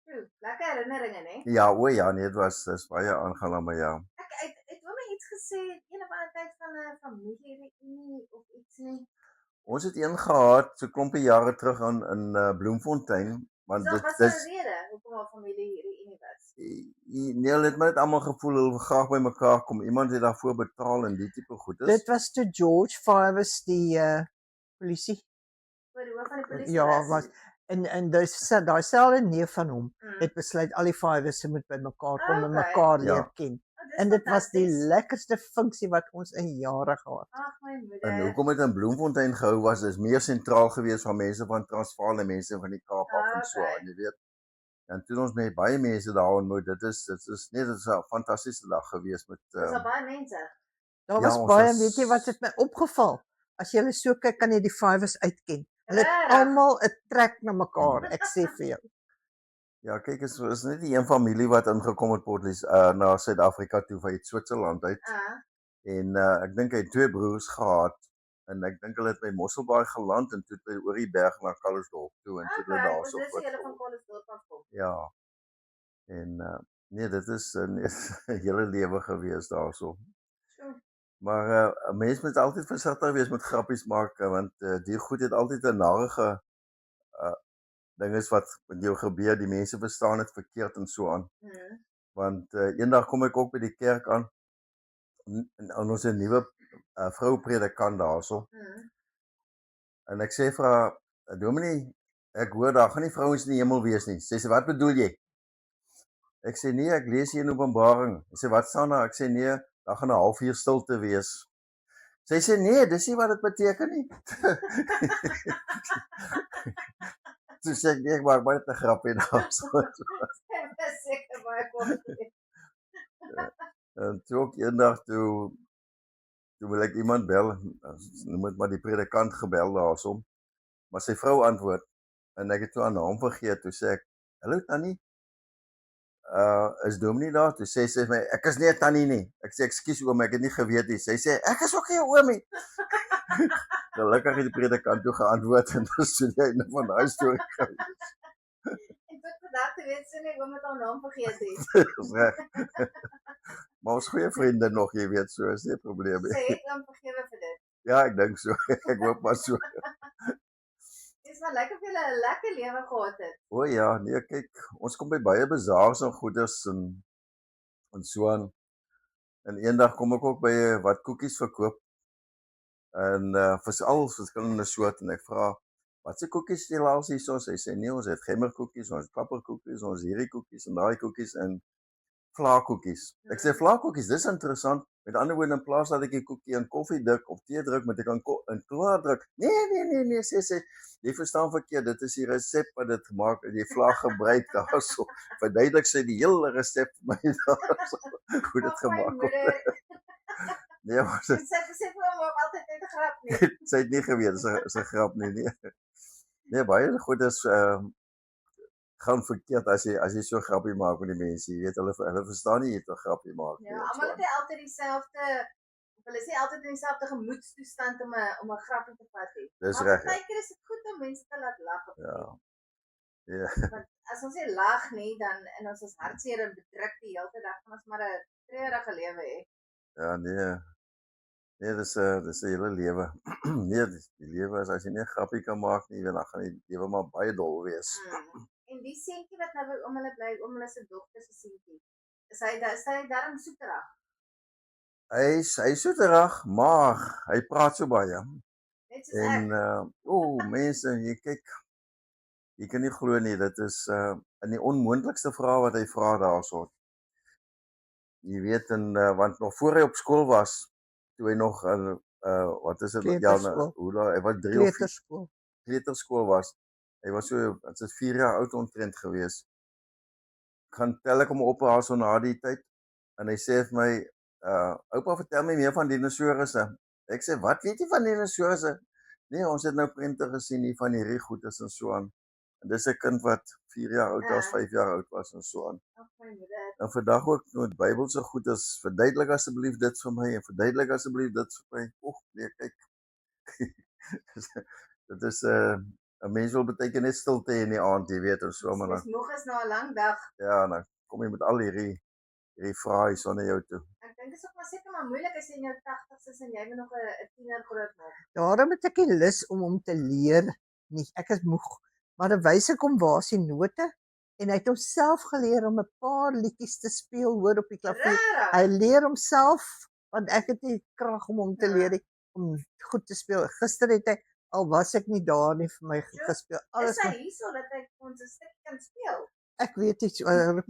A: Sjoe, lekker herinneringe, né?
C: Ja, nee, dit was baie aangenaam, ja.
A: Ek het my iets gesê, een of ander tyd van 'n familiereunie of iets nie.
C: Ons het een gehad so klompie jare terug in Bloemfontein, want
A: dit was 'n rede hoekom haar familiereunie was.
C: Nee, hulle het net almal gevoel hulle wil graag by mekaar kom. Iemand het daarvoor betaal en die tipe goedes.
B: Dit was toe George Fivers die polisie.
A: Oor die hoof van die polisie.
B: Ja, was en daai selfde neef van hom het besluit al die Fivers moet by mekaar kom en mekaar leer ken. En dit was die lekkerste funksie wat ons in jare gehad.
A: Ag my moeder.
C: En hoekom dit in Bloemfontein gehou was, is meer sentraal geweest van mense van Transvaal en mense van die Kaap af en so aan, jy weet. En toe ons met baie mense daar ontmoet, dit is 'n fantastiese dag geweest met
A: Dis baie mense.
B: Daar was baie, weet jy wat het my opgeval? As jy hulle so kyk, kan jy die Fivers uitken. Hulle het almal 'n trek na mekaar, ek sê vir jou.
C: Ja, kyk, is net die een familie wat ingekom het na Suid-Afrika toe van Switserland uit. En ek dink hy het 2 broers gehad en ek dink hulle het by Mosselbaai geland en toe by oor die berg na Calisdorp toe en toe hulle daarso
A: voort. Dis hulle van Calisdorp af kom.
C: Ja. En nee, dit is 'n hele lewe gewees daarso. Maar 'n mens moet altyd versigtig wees met grappies maak want die goed het altyd 'n narige ding is wat met jou gebeur, die mense verstaan dit verkeerd en so aan. Want eendag kom ek ook by die kerk aan en ons 'n nuwe vrou predikant daarso. En ek sê vir haar, dominee, ek hoor daar gaan nie vrouens in die hemel wees nie. Sy sê, wat bedoel jy? Ek sê nee, ek lees hier in Openbaring. Sy sê wat staan daar? Ek sê nee, daar gaan 'n halfuur stilte wees. Sy sê nee, dis nie wat dit beteken nie. Toe sê ek nee, ek maak baie te grappie daarso.
A: Dis seker baie kwaad.
C: En toe ook eendag toe wil ek iemand bel, noem dit maar die predikant gebel daarso. Maar sy vrou antwoord en ek het toe aan naam vergeet, toe sê ek, hallo Tannie, is Dominee daar? Toe sê sy vir my, ek is nie 'n tannie nie. Ek sê, ekskuus oom, ek het nie geweet nie. Sy sê, ek is ook nie 'n oomie. Gelukkig het die predikant toe geantwoord en dis die einde van daai storie.
A: En tot vandag te weet sy nie oom het haar naam vergeet nie.
C: Dis reg. Maar ons goeie vriende nog, jy weet, so is nie 'n probleem nie.
A: Sy het hom vergewe vir dit.
C: Ja, ek dink so. Ek hoop maar so.
A: is maar lekker of julle 'n lekker lewe gehad het.
C: O ja, nee, kyk, ons kom by baie bazaars en goeders en so aan. En eendag kom ek ook by wat koekies verkoop. En vir al verskillende soorte en ek vra, wat se koekies het julle al hierso? Sy sê nee, ons het gemmerkoekies, ons het klapperkoekies, ons hierdie koekies en daai koekies en vlaakoekies. Ek sê vlaakoekies, dis interessant. Met ander woorde, in plaas dat ek die koekie in koffie druk of tee druk, moet ek in klaar druk. Nee, sê, jy verstaan verkeerd, dit is die resep wat dit gemaak het, die vlaag gebruik daarso. Verduidelik sy die hele resep vir my daarso, hoe dit gemaak word. Nee, maar
A: Sy sê vir hom altyd net 'n grap nie.
C: sy het nie geweet, dis 'n grap nie, nee. Nee, baie goed is gaan verkeerd as jy so grappie maak met die mense. Jy weet hulle verstaan nie jy het 'n grappie maak nie.
A: Ja, almal het altyd dieselfde hulle sê altyd in dieselfde gemoedstoestand om 'n grappie te vat nie.
C: Dis
A: Maar
C: reg.
A: partykeer is dit goed om mense te laat lag op.
C: Ja. Ja.
A: Want as ons nie lag nie, dan en ons is hartseer en bedruk die hele dag, dan ons maar 'n treurige lewe hê.
C: Ja, nee. Nee, dis 'n hele lewe. Nee, die lewe is as jy nie 'n grappie kan maak nie, dan gaan die lewe maar baie dol wees.
A: En die seentjie wat nou om hulle bly, om hulle se dogter se seentjie. Is hy darm soeterig?
C: Hy soeterig, maar hy praat so baie.
A: Net soos
C: En
A: ek.
C: mense, jy kyk, jy kan nie glo nie, dit is in die onmoontlikste vrae wat hy vra daarso. Jy weet want nog voor hy op skool was, toe hy nog wat is dit hy was 3 of 4 kleuterskool was. Hy was so, dit is 4 jaar oud omtrent gewees. Gaan tel ek hom op daarso na die tyd en hy sê vir my, oupa vertel my meer van dinosourusse. Ek sê, wat weet jy van dinosourusse? Nee, ons het nou prente gesien hier van hierdie goedes en so aan. En dis 'n kind wat 4 jaar oud was, 5 jaar oud was en so aan. En vandag ook met Bybelse goedes, verduidelik asseblief dit vir my en verduidelik asseblief dit vir my. Nee, kyk. Dit is 'n mens wil baie keer net stilte in die aand, jy weet, en so maar dan.
A: Dis nog is na 'n lang dag.
C: Ja, dan kom jy met al hierdie vrae sonder jou toe.
A: Ek dink dit is ook maar seker maar moeilik as jy in jou 80's is en jy moet nog 'n tiener groot maak.
B: Daarom het ek nie lus om hom te leer nie. Ek is moeg. Maar dan wys ek hom waar is die note en hy het homself geleer om 'n paar liedjies te speel hoor op die klavier. Hy leer homself want ek het nie krag om hom te leer nie, om goed te speel. Gister het hy al was ek nie daar nie vir my gespeel. Alles
A: is hy hierso dat hy ons 'n stukkie kan speel?
B: Ek weet nie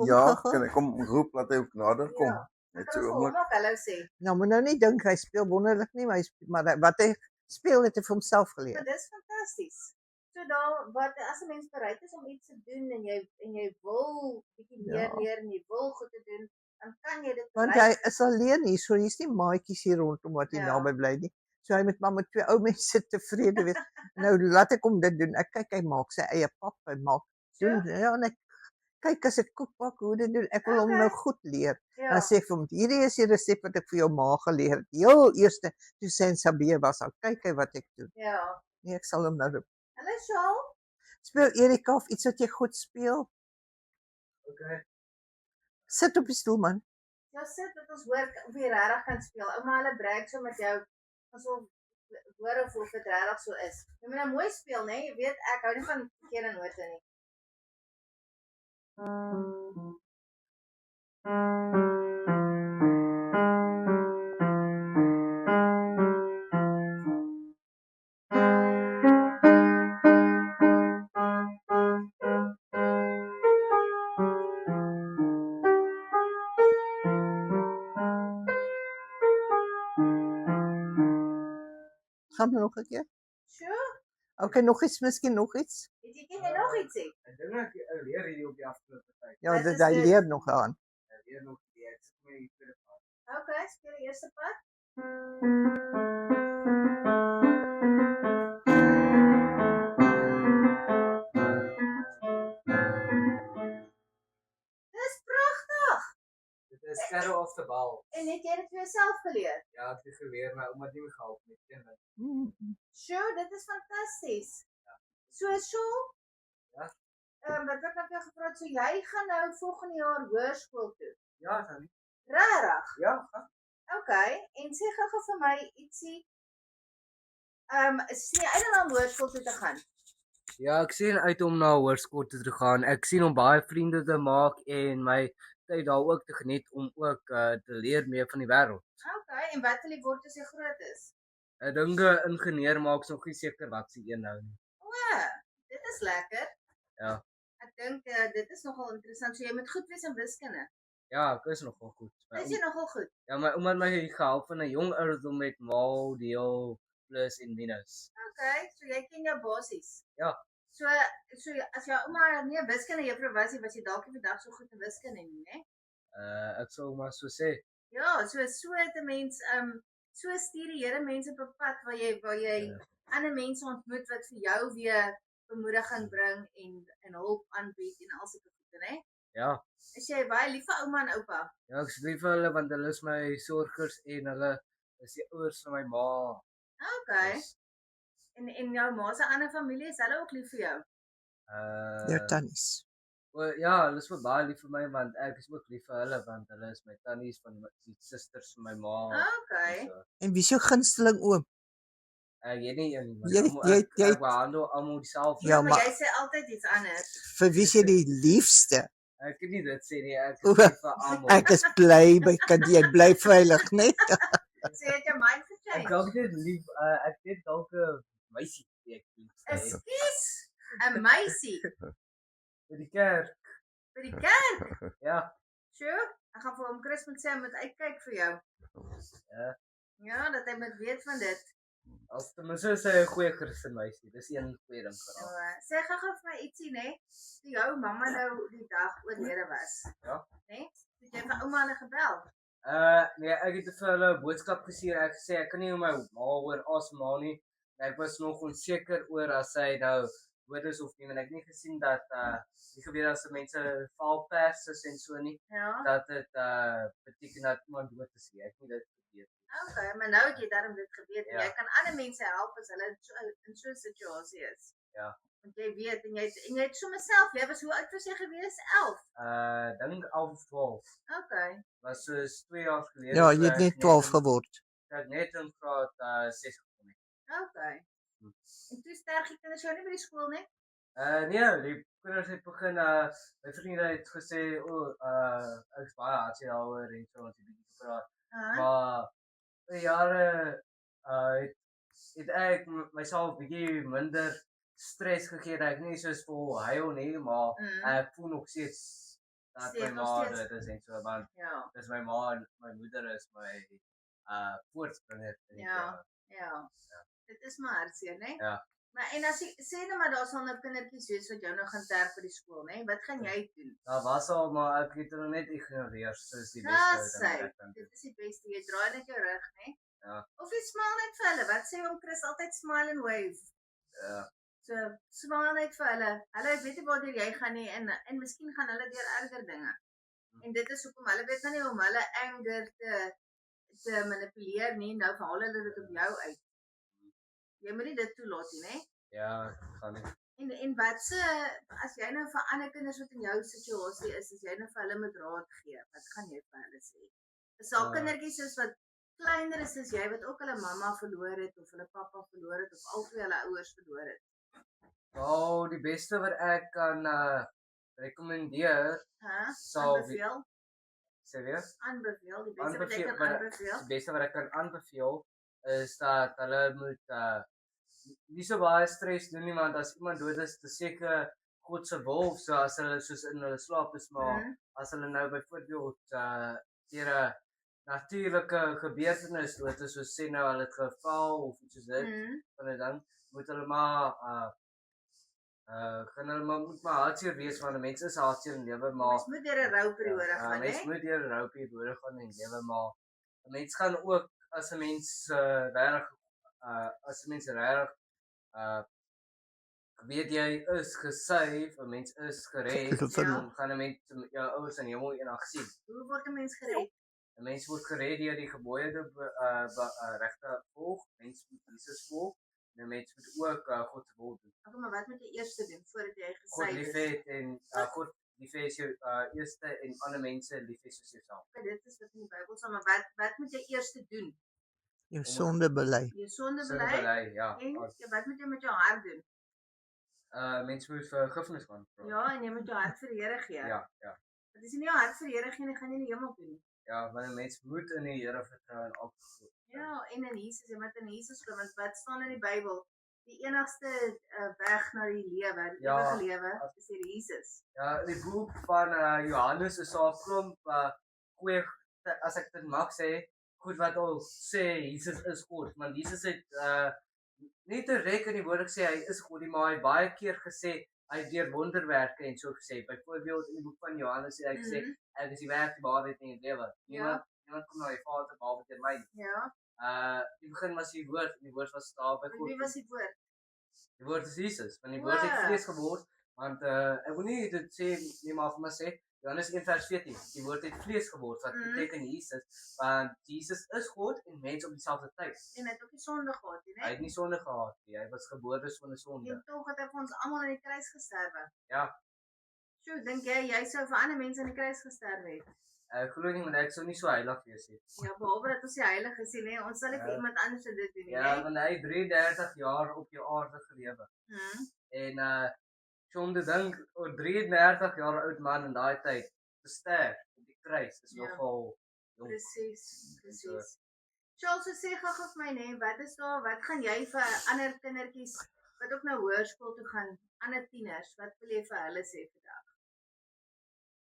C: ja, kan ek kom roep laat hy ook nader kom.
A: Ja.
C: Net
A: so
C: oomblik.
A: Hallo sê.
B: Nou moet nou nie dink hy speel wonderlik nie, maar wat hy speel het hy vir homself geleer.
A: Maar dis fantasties. So daar wat as 'n mens bereid is om iets te doen en jy wil bietjie meer leer en jy wil goed te doen, dan kan jy dit.
B: Want hy is alleen hier, so hier's nie maatjies hier rondom wat hy naby bly nie. So hy moet maar met 2 ou mense tevrede wees. Nou laat ek hom dit doen. Ek kyk hy maak sy eie pap, hy maak doen. Ja, en ek kyk as ek koek bak hoe dit doen. Ek wil hom nou goed leer. Dan sê ek vir hom, hierdie is die resep wat ek vir jou ma geleer het. Heel eerste toe sy in Sabie was, al kyk hy wat ek doen.
A: Ja.
B: Nee, ek sal hom nou roep.
A: Hallo Shaal.
B: Speel Erika of iets wat jy goed speel.
D: Okay.
B: Sit op die stoel man.
A: Ja, sit dat ons hoor of jy regtig kan speel. Ouma hulle breek so met jou asof hoor of dit regtig so is. Jy moet nou mooi speel, né? Jy weet ek hou nie van verkeerde note nie.
B: Gaan we nog 'n keer?
A: Sure.
B: Okay, nog iets, miskien nog iets?
A: Weet jy ken jy nog iets sê?
D: Ek dink ek leer hierdie op die afgelope tyd.
B: Ja, dit hy leer nog aan.
D: Ek leer nog die ek sit my tweede pad.
A: Okay, speel die eerste pad. Dis pragtig.
D: Dit is Shadow of the Ball.
A: En het jy dit vir jouself geleer?
D: Ja, ek het geleer, maar ouma het nie meer gehelp met kinders.
A: Sure, dit is fantasties. Ja. So Shaal.
D: Ja.
A: Wat ek nou vir jou gevra het, so jy gaan nou volgende jaar hoërskool toe.
D: Ja, dan.
A: Regtig?
D: Ja, gaan.
A: Okay, en sê gou vir my ietsie. Is jy uit na hoërskool toe te gaan?
D: Ja, ek sien uit om na hoërskool toe te gaan. Ek sien om baie vriende te maak en my tyd daar ook te geniet om ook te leer meer van die wêreld.
A: Okay, en wat wil jy word as jy groot is?
D: Ek dink 'n ingenieur maak nog nie seker wat se een nou nie.
A: O, dit is lekker.
D: Ja.
A: Ek dink dit is nogal interessant. So jy moet goed wees in wiskunde.
D: Ja, ek is nogal goed.
A: Is jy nogal goed?
D: Ja, my ouma het my gehelp van 'n jong ouderdom met maal, deel, plus en minus.
A: Okay, so jy ken jou basies.
D: Ja.
A: So as jou ouma nie 'n wiskunde juffrou was nie, was jy dalk nie vandag so goed in wiskunde nie, né?
D: Ek sou maar so sê.
A: Ja, so het 'n mens so stuur die Here mense op 'n pad waar jy ander mense ontmoet wat vir jou weer bemoediging bring en hulp aanbied en al sulke goede, né?
D: Ja.
A: Is jy baie lief vir ouma en oupa?
D: Ja, ek is lief vir hulle want hulle is my sorgers en hulle is die ouers van my ma.
A: Okay.
D: Dus,
A: En jou ma se ander familie, is hulle ook lief vir jou?
B: Jou tannies.
D: Ja, hulle is ook baie lief vir my want ek is ook lief vir hulle want hulle is my tannies van die susters van my ma.
A: Okay.
D: So,
B: En wie is jou gunsteling oom?
D: ek weet nie een nie.
B: Jy
D: Ek behandel almal dieselfde.
B: Ja,
A: Maar
B: maar-
A: jy sê altyd iets anders.
B: Vir wie is jy die liefste?
D: Ek kan nie dit sê nie. Ek
B: O,
D: is lief vir almal.
B: Ek is bly by kan jy bly veilig, né?
A: So jy het jou mind
D: Ek
A: gechange.
D: dalk net lief ek het dalk 'n meisie ek lief.
A: Ekskuus, 'n meisie
D: Vir die kerk.
A: by die kerk.
D: Ja.
A: Sjoe, ek gaan vir hom Chris moet sê hy moet uitkyk vir jou.
D: Ja.
A: Ja, dat hy moet weet van dit.
D: As ten minste is hy 'n goeie Christen meisie. Dis een goeie ding vir
A: So,
D: haar.
A: sê gou vir my ietsie, né? Toe jou mamma nou die dag oorlede was.
D: Ja.
A: Né? Het jy vir ouma hulle gebel?
D: Nee, ek het vir hulle 'n boodskap gestuur. Ek gesê ek kan nie my ma oor asemhaal nie. Ek was nog onseker oor as sy nou dood is of nie, want ek het nie gesien dat nie gebeur as mense valpers is en so nie,
A: Ja.
D: dat dit beteken dat iemand dood is. Ek het nie dit geweet.
A: Okay, maar nou het jy daarom dit geweet en
D: Ja.
A: jy kan ander mense help as hulle in so 'n situasie is.
D: Ja.
A: Want jy weet en jy het sommer self, jy was hoe oud was jy gewees? 11.
D: Dink 11 of 12.
A: Okay.
D: Was soos 2 jaar gelede.
B: Ja,
D: toe
B: jy het
D: ek
B: net 12
D: in-
B: geword.
D: Ek het net in graad 6 gekom het.
A: Okay. En toe sterf die kinders jou nie by die skool nie?
D: Nee, die kinders het begin my vriende het gesê, ek is baie hartseer daaroor en so ons het bietjie gepraat. Maar oor jare het ek myself bietjie minder stres gegee dat ek nie soos vol huil nie, maar ek voel nog steeds dat my
A: Steeds nog
D: ma
A: steeds.
D: dit is en so want
A: Ja.
D: dis my ma en my moeder is my voorspringer in die
A: Ja.
D: lewe.
A: Ja. Dit is maar hartseer, né?
D: Ja.
A: Maar en as jy sê nou maar daar sal nou kindertjies wees wat jou nou gaan sterf by die skool, né? Wat gaan jy doen?
D: Daar was al maar ek het hulle net ignoreer soos die
A: Ja,
D: beste
A: sy.
D: ding wat ek kan doen.
A: Dit is die beste. Jy draai net jou rug, né?
D: Ja.
A: Of jy smile net vir hulle. Wat sê oom Chris altyd smile and wave.
D: Ja.
A: So smile net vir hulle. Hulle weet nie waartoe jy gaan nie en miskien gaan hulle deur erger dinge. En dit is hoekom hulle weet nou nie om hulle anger te manipuleer nie. Nou verhaal hulle dit op jou uit. Jy moet nie dit toelaat nie, né?
D: Ja, ek gaan nie.
A: En wat as jy nou vir ander kinders wat in jou situasie is, as jy nou vir hulle moet raad gee, wat gaan jy vir hulle sê? Is daar kindertjies soos wat kleiner is as jy wat ook hulle mamma verloor het of hulle pappa verloor het of albei hulle ouers verloor het?
D: Nou, die beste wat ek kan rekommendeer sal
A: Aanbeveel?
D: sê weer,
A: Aanbeveel, die beste wat jy kan
D: maar
A: aanbeveel.
D: die beste wat ek kan aanbeveel is dat hulle moet nie so baie stres doen nie, want as iemand dood is, dis seker God se wil of so as hulle soos in hulle slaap is, maar as hulle nou byvoorbeeld deur 'n natuurlike gebeurtenis dood is, soos sê nou hulle het geval of iets soos dit, van 'n ding, moet hulle maar gaan hulle maar moet maar hartseer wees, want mense is hartseer in lewe, maar
A: Mens moet deur 'n rouperiode gaan,
D: mens
A: hè?
D: moet deur 'n rouperiode gaan in lewe, maar 'n mens gaan ook as 'n mens regtig weet jy is gesave, 'n mens is gered, dan gaan 'n mens jou ouers in die hemel eendag sien.
A: Hoe word 'n mens gered?
D: 'n Mens word gered deur die gebooie regte volg, mens moet Jesus volg, en 'n mens moet ook God se wil doen.
A: Okay, maar wat moet jy eers doen voordat jy
D: God
A: gesê
D: liefhet en God liefhet is jou eerste en ander mense liefhet soos jouself.
A: Dit is wat in die Bybel sê, maar wat moet jy eers doen?
B: Jou sonde bely.
A: Jou sonde
D: Sonde
A: bely?
D: bely, ja.
A: En wat moet jy met jou hart doen?
D: Mense moet vergifnis gaan vra.
A: Ja, en jy moet jou hart vir die Here gee.
D: Ja.
A: Want as jy nie jou hart vir die Here gee nie, gaan jy nie hemel toe nie.
D: Ja, want 'n mens moet in die Here vertrou en elke goed.
A: Ja, en in Jesus, jy moet in Jesus glo, want wat staan in die Bybel? Die enigste weg na die lewe, die ewige lewe, is hier Jesus.
D: Ja, in die boek van Johannes is daar 'n klomp goeie, as ek dit mag sê, goed wat al sê Jesus is God, want Jesus het nie direk in die woord gesê hy is God nie, maar hy baie keer gesê hy het deur wonderwerke en so gesê. Byvoorbeeld in die boek van Johannes het hy gesê ek is die weg, die waarheid en die lewe. Niemand kom na die Vader behalwe deur my.
A: Ja.
D: Die begin was die woord en die woord was daar by God.
A: Wie was die woord?
D: Die woord is Jesus, want die woord het vlees geword, want ek wil nie dit sê nie, maar vir my sê Johannes 1:14, die woord het vlees geword, wat beteken Jesus, want Jesus is God en mens op dieselfde tyd.
A: En hy het ook nie sonde gehad nie,
D: Hy het nie sonde gehad nie, hy was gebore sonder sonde.
A: En tog het hy vir ons almal aan die kruis gesterwe.
D: Ja.
A: Sjoe, dink jy sou vir ander mense aan die kruis gesterwe het?
D: Ek glo nie, want ek sou nie so heilig wees nie.
A: Ja, behalwe dat ons die heilig is nie, ons sal nie vir iemand anders dit doen nie.
D: Ja, want hy het 33 jaar op die aarde gelewe. En om te dink, 'n 33 jaar oud man in daai tyd te sterf op die kruis is nogal jong.
A: Presies. Charles, sê gou vir my nê, wat gaan jy vir ander kindertjies wat ook na hoërskool toe gaan, ander tieners, wat wil jy vir hulle sê vandag?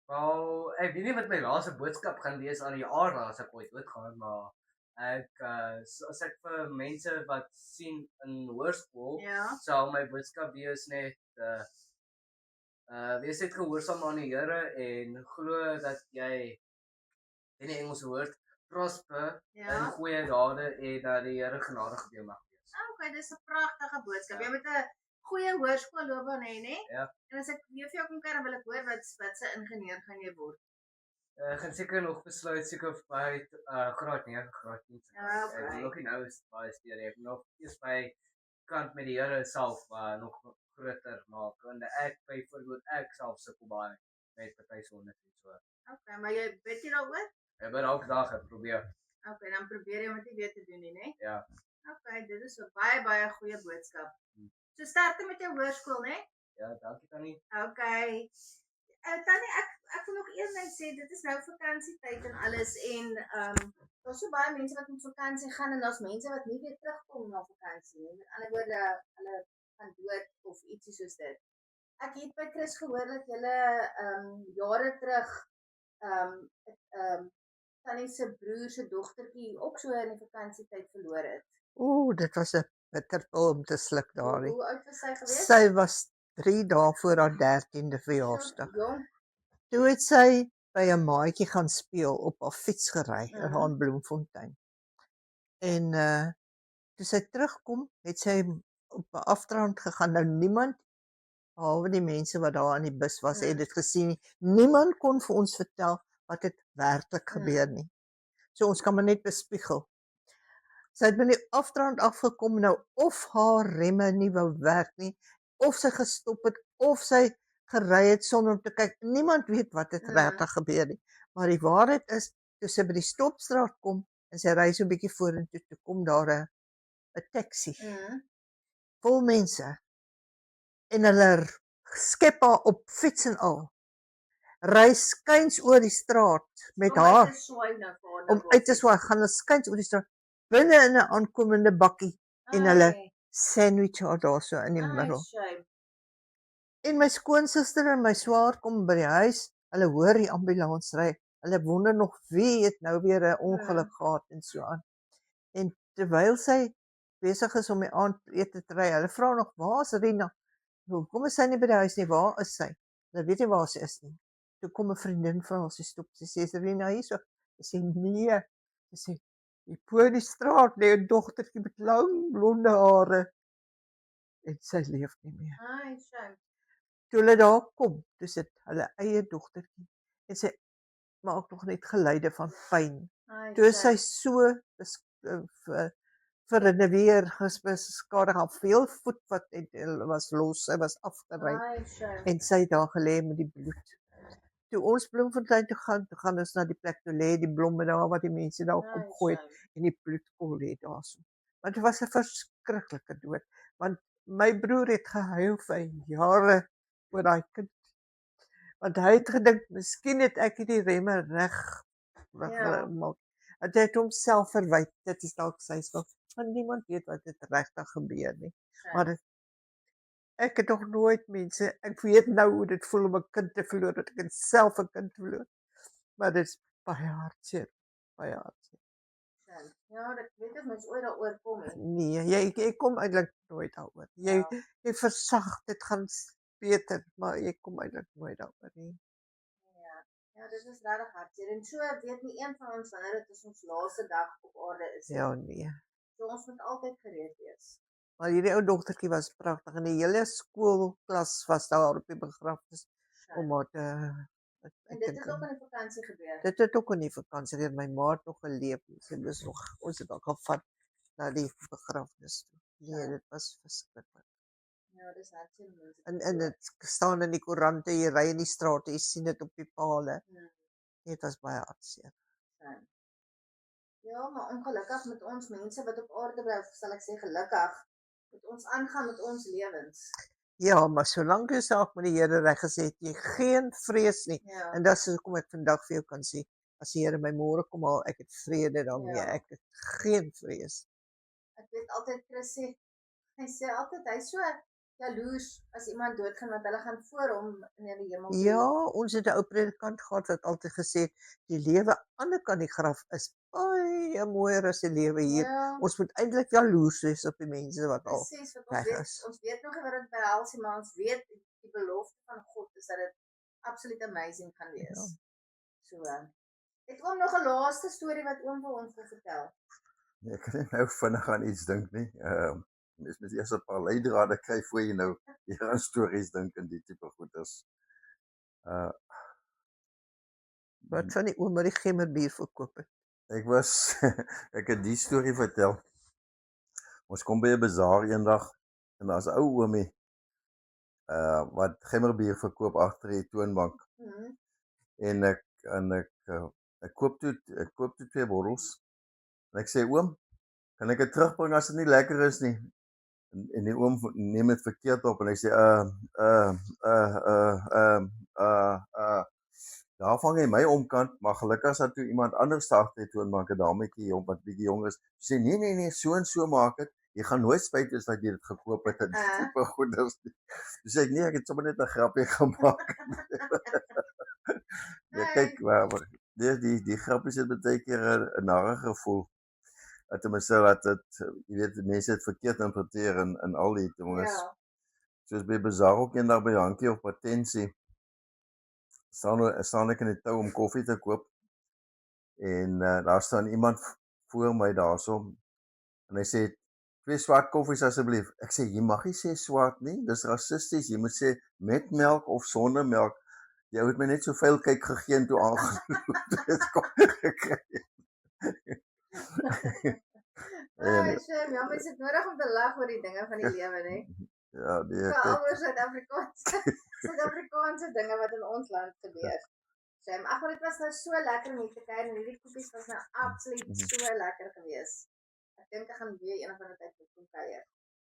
D: Wel, ek weet nie wat my laaste boodskap gaan wees aan die jaar as ek ooit doodgaan, maar as ek vir mense wat sien in hoërskool, sal my boodskap wees net wees net gehoorsaam aan die Here en glo dat jy in die Engelse woord prosper in goeie dade en dat die Here genadig vir jou mag wees.
A: Okay, dis 'n pragtige boodskap. Jy moet 'n goeie hoërskoolloopbaan hê, nê?
D: Ja.
A: En as ek weer vir jou kom kyk, dan wil ek hoor wat se ingenieur gaan jy word.
D: Ek gaan seker nog besluit seker by graad 9, graad 10.
A: Ja, okay.
D: Ek wil nog nie nou baie studeer nie. Ek wil nog eers by kant met die Here self nog groter maak. Want ek byvoorbeeld ek self sukkel baie met party sonde en so.
A: Okay, maar jy bid jy daaroor?
D: Ek bid elke dag probeer.
A: Okay, dan probeer jy om dit weer te doen nie, né?
D: Ja.
A: Okay, dit is 'n baie goeie boodskap. So sterkte met jou hoërskool, né?
D: Ja, dankie Tannie.
A: Okay. Tannie, ek wil nog een ding sê, dit is nou vakansietyd en alles en daar's so baie mense wat met vakansie gaan en daar's mense wat nie weer terugkom na vakansie nie. Met ander woorde, hulle gaan dood of ietsie soos dit. Ek het by Chris gehoor dat julle jare terug Tannie se broer se dogtertjie ook so in die vakansietyd verloor het.
B: Dit was 'n bitterpil om te sluk daarin.
A: Hoe oud was sy gewees?
B: Sy was 3 dae voor haar 13de verjaarsdag.
A: Jong.
B: Toe het sy by 'n maatjie gaan speel op haar fiets gery in Bloemfontein. En toe sy terugkom, het sy op 'n afdraand gegaan. Nou niemand behalwe die mense wat daar aan die bus was, het dit gesien nie. Niemand kon vir ons vertel wat het werklik gebeur nie. So ons kan maar net bespiegel. Sy het by die afdraand afgekom, nou of haar remme nie wou werk nie, of sy gestop het, of sy gery het sonder om te kyk. Niemand weet wat het regtig gebeur nie. Maar die waarheid is, toe sy by die stopstraat kom, en sy ry so 'n bietjie vorentoe, toe kom daar 'n taxi. Vol mense. En hulle skep haar op fiets en al. Ry skuins oor die straat met haar. Om uit te swaai, gaan hulle skuins oor die straat, binne in 'n aankomende bakkie. En hulle sandwich haar daar so in die middel. En my skoonsister en my swaar kom by die huis, hulle hoor die ambulans ry. Hulle wonder nog wie het nou weer 'n ongeluk gehad en so aan. En terwyl sy besig is om die aandete te ry, hulle vra nog, "Waar is Rina? Hoekom is sy nie by die huis nie? Waar is sy?" Hulle weet nie waar sy is nie. Toe kom 'n vriendin van ons, sy stop, sy sê, "Is Rina hier so?" Sy sê, "Nee." Sy sê, "Die po in die straat lê 'n dogtertjie met lang blonde hare." En sy leef nie meer. Toe hulle daar kom, toe sit hulle eie dogtertjie. En sy maak nog net geluide van pyn. Toe is sy so verredeneer, geskadig, al veel voet wat was los, sy was afgery. En sy het daar gelê met die bloed. Toe ons Bloemfontein toe gaan ons na die plek toe lê, die blomme daar wat die mense daar kom gooi en die bloedkol lê daarso. Want dit was 'n verskriklike dood, want My broer het gehuil vir jare oor daai kind. Want hy het gedink, miskien het ek nie die remme reg
A: Ja.
B: gemaak. En hy het homself verwyd, dit is dalk sy skuld. Want niemand weet wat het regtig gebeur nie. Maar ek het nog nooit mense, ek weet nou hoe dit voel om 'n kind te verloor, dat ek self 'n kind verloor. Maar dit is baie hartseer, baie hartseer.
A: Ja, dit weet ek mens ooit daaroor kom hè.
B: Nee, jy kom eintlik nooit daaroor.
A: Ja.
B: Jy versag, dit gaan beter, maar jy kom eintlik nooit daaroor nie.
A: Ja, dit is regtig hartseer. En so weet nie een van ons wanneer dit ons laaste dag op aarde is.
B: Ja, nee.
A: So ons moet altyd gereed wees.
B: Maar hierdie ou dogtertjie was pragtig en die hele skoolklas was daar op die begrafnis om haar te
A: En dit het ook in die vakansie gebeur.
B: Dit het ook in die vakansie gebeur. My ma het nog geleef. Ons het ook gevat na die begrafnis toe. Nee, dit was verskriklik.
A: Ja, dis hartseer mense.
B: En dit staan in die koerante, jy ry in die strate, jy sien dit op die pale. Nee, dit was baie hartseer.
A: Ja, maar ongelukkig met ons mense wat op aarde bly, sal ek sê gelukkig, moet ons aangaan met ons lewens.
B: Ja, maar solank jy saak met die Here reg gesê het, jy geen vrees nie.
A: Ja.
B: En dis hoekom ek vandag vir jou kan sê, as die Here my môre kom haal, ek het vrede daarmee.
A: Ja.
B: Ek het geen vrees.
A: Ek weet altyd Chris sê, hy sê altyd hy's so jaloers as iemand doodgaan want hulle gaan voor hom in die hemel.
B: Ja, ons het 'n ou predikant gehad wat altyd gesê het, die lewe aan die ander kant die graf is baie mooier as die lewe hier.
A: Ja.
B: Ons moet eintlik jaloers wees op die mense wat al
A: Presies, wat
B: weg is.
A: ons weet nog nie wat dit behels nie, maar ons weet die belofte van God is dat dit absoluut amazing gaan wees.
B: Ja.
A: So, het oom nog 'n laaste storie wat oom vir ons wil vertel?
C: Nee, ek kan nie nou vinnig aan iets dink nie. Mens moet eers 'n paar leidrade kry voor jy nou hier aan stories dink en die tipe goeders.
B: Wat van die oom wat die gemmerbier verkoop het?
C: Ek was ek het die storie vertel. Ons kom by 'n bazaar eendag en daar's 'n ou oomie wat gemmerbier verkoop agter die toonbank. En ek koop toe 2 bottels. En ek sê oom, kan ek dit terugbring as dit nie lekker is nie? En die oom neem dit verkeerd op en hy sê daar vang hy my omkant, maar gelukkig is daar toe iemand anders agter die toonbank, 'n dametjie wat bietjie jong is. Sy sê nee, so en so maak dit. Jy gaan nooit spyt wees dat jy dit gekoop het en tipe goeders nie. Dis ek nee, ek het sommer net 'n grappie gemaak. Ja, kyk, maar die grappies het baie keer 'n nare gevoel. Dat mense dat dit, jy weet, mense het verkeerd interpreteer in al die dinge.
A: Ja.
C: Soos by bazaar ook eendag by Hankie of Patensie. Staan ek in die tou om koffie te koop. En daar staan iemand voor my daarso. En hy sê 2 swart koffies asseblief. Ek sê jy mag nie sê swart nie, dis rassisties. Jy moet sê met melk of sonder melk. Die ou het my net so veel kyk gegee en toe aangeloop. Dit kom gekry.
A: Ja, mens het nodig om te lag oor die dinge van die lewe, hè.
C: Ja, nee,
A: Veral oor Suid-Afrikaanse dinge wat in ons land gebeur. Ag, maar dit was nou so lekker om hier te kuier en hierdie koekies was nou absoluut so lekker geweest. Ek dink ek gaan weer een of ander tyd kom kuier.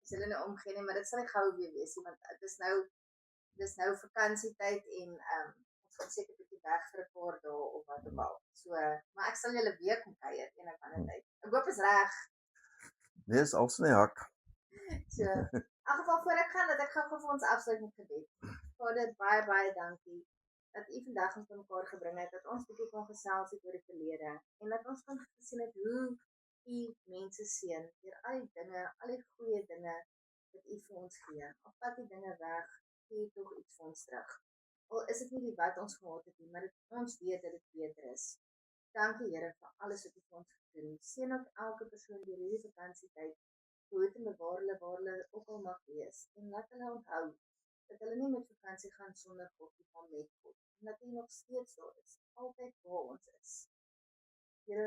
A: As hulle nou omgee nie, maar dit sal nie gou weer wees nie, want dis nou vakansietyd en ons gaan seker 'n bietjie weg vir 'n paar dae of wat ook al. So, maar ek sal julle weer kom kuier een of ander tyd. Ek hoop is reg.
C: nee, is als nie hak.
A: So, in geval voor ek gaan, dat ek gou vir ons afsluit met gebed. Vader, baie dankie dat u vandag ons bymekaar gebring het, dat ons bietjie kon gesels oor die verlede en dat ons kon gesien het hoe u mense seën deur al die dinge, al die goeie dinge wat u vir ons gee. Al vat die dinge weg, gee u tog iets vir ons terug. Al is dit nie die wat ons gehad het nie, maar ons weet dat dit beter is. Dankie Here vir alles wat u vir ons gedoen het. Seën ook elke persoon deur hierdie vakansietyd. Behoed en bewaar hulle waar hulle ook al mag wees. En laat hulle onthou dat hulle nie met vakansie gaan sonder God nie, maar met God. En dat hy nog steeds daar is, altyd waar ons is. Here,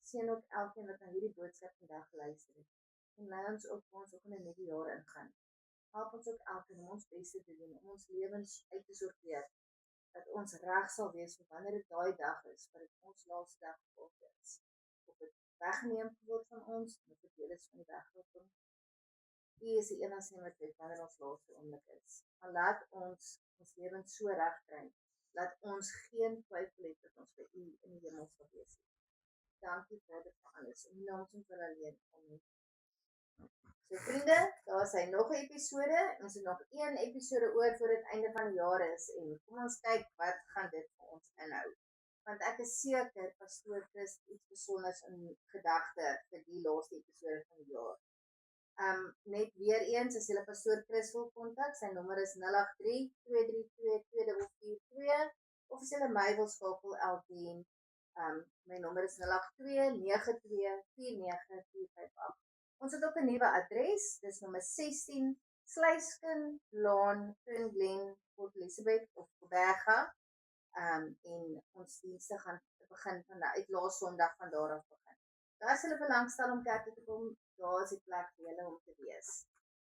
A: seën ook elkeen wat na hierdie boodskap vandag geluister het. En lei ons ook vir ons ook in 'n nuwe jaar ingaan. Help ons ook elkeen om ons beste te doen, om ons lewens uit te sorteer, dat ons reg sal wees vir wanneer dit daai dag is, wat dit ons laaste dag is. Of dit weggeneem word van ons, of dit deel is van die weg word van U is die enigste wat weet wanneer ons laaste oomblik is. Maar laat ons lewens so regkry. Laat ons geen twyfel het dat ons by U in die hemel sal wees. Dankie Vader vir alles. In naam van alleen. Amen. So vriende, daar is nog 'n episode. Ons het nog een episode oor voor dit einde van die jaar is en kom ons kyk wat gaan dit vir ons inhou. Want ek is seker pastoor Chris iets besonders in gedagte vir die laaste episode van die jaar. Net weer eens as julle pastoor Chris wil kontak, sy nommer is 083-232-2442 of as julle my wil skakel L10, my nommer is 082-92-49458. Ons het ook 'n nuwe adres, dis nommer 16 Sluiskin Laan, Glen, Port Elizabeth of Koberga. En ons dienste gaan begin uit laas Sondag van daar af begin. Daar is hulle belangstel om kerk toe te kom, daar is die plek vir julle om te wees.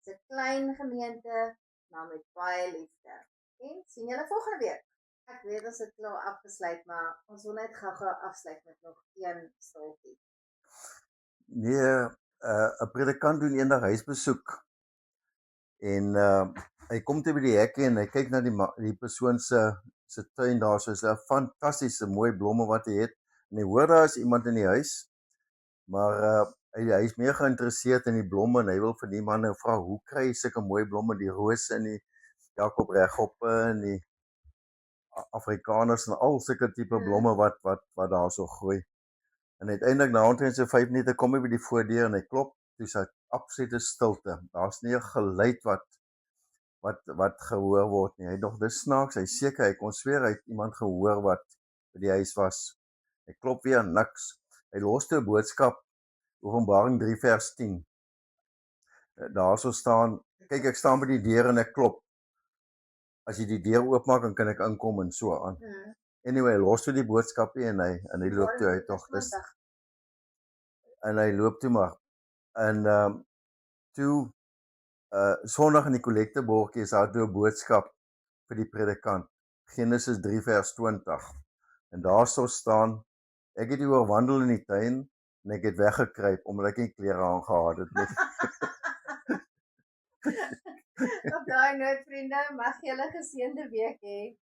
A: Dit is 'n klein gemeente, maar met baie liefde. En sien julle volgende week. Ek weet ons het klaar afgesluit, maar ons wil net gou afsluit met nog een staaltjie.
C: Nee, 'n predikant doen eendag huisbesoek en hy kom toe by die hekke en hy kyk na die persoon se tuin daar, so is 'n fantastiese mooi blomme wat hy het. En hy hoor daar is iemand in die huis, maar hy is meer geïnteresseerd in die blomme en hy wil vir die man nou vra, hoe kry jy sulke mooi blomme, die rose en die Jakob regop en die Afrikaners en al sulke tipe blomme wat daar so groei. En uiteindelik na omtrent so 5 minute kom hy by die voordeur en hy klop, dis 'n absolute stilte. Daar's nie 'n geluid wat gehoor word nie. Hy nog dis snaaks, hy seker hy kon sweer hy het iemand gehoor wat by die huis was. Hy klop weer niks. Hy los toe 'n boodskap, Openbaring 3 vers 10. Daarso staan, kyk ek staan by die deur en ek klop. As jy die deur oopmaak, dan kan ek inkom en so aan. Anyway, hy los toe die boodskapie en hy loop toe uit tog. En hy loop toe maar. En toe Sondag in die kollektebordjie is daar toe 'n boodskap vir die predikant. Genesis 3 vers 20. En daarso staan, ek het hier oorwandel in die tuin en ek het weggekruip omdat ek nie klere aangehad het nie.
A: Op daai noot vriende, mag julle 'n geseënde week hê.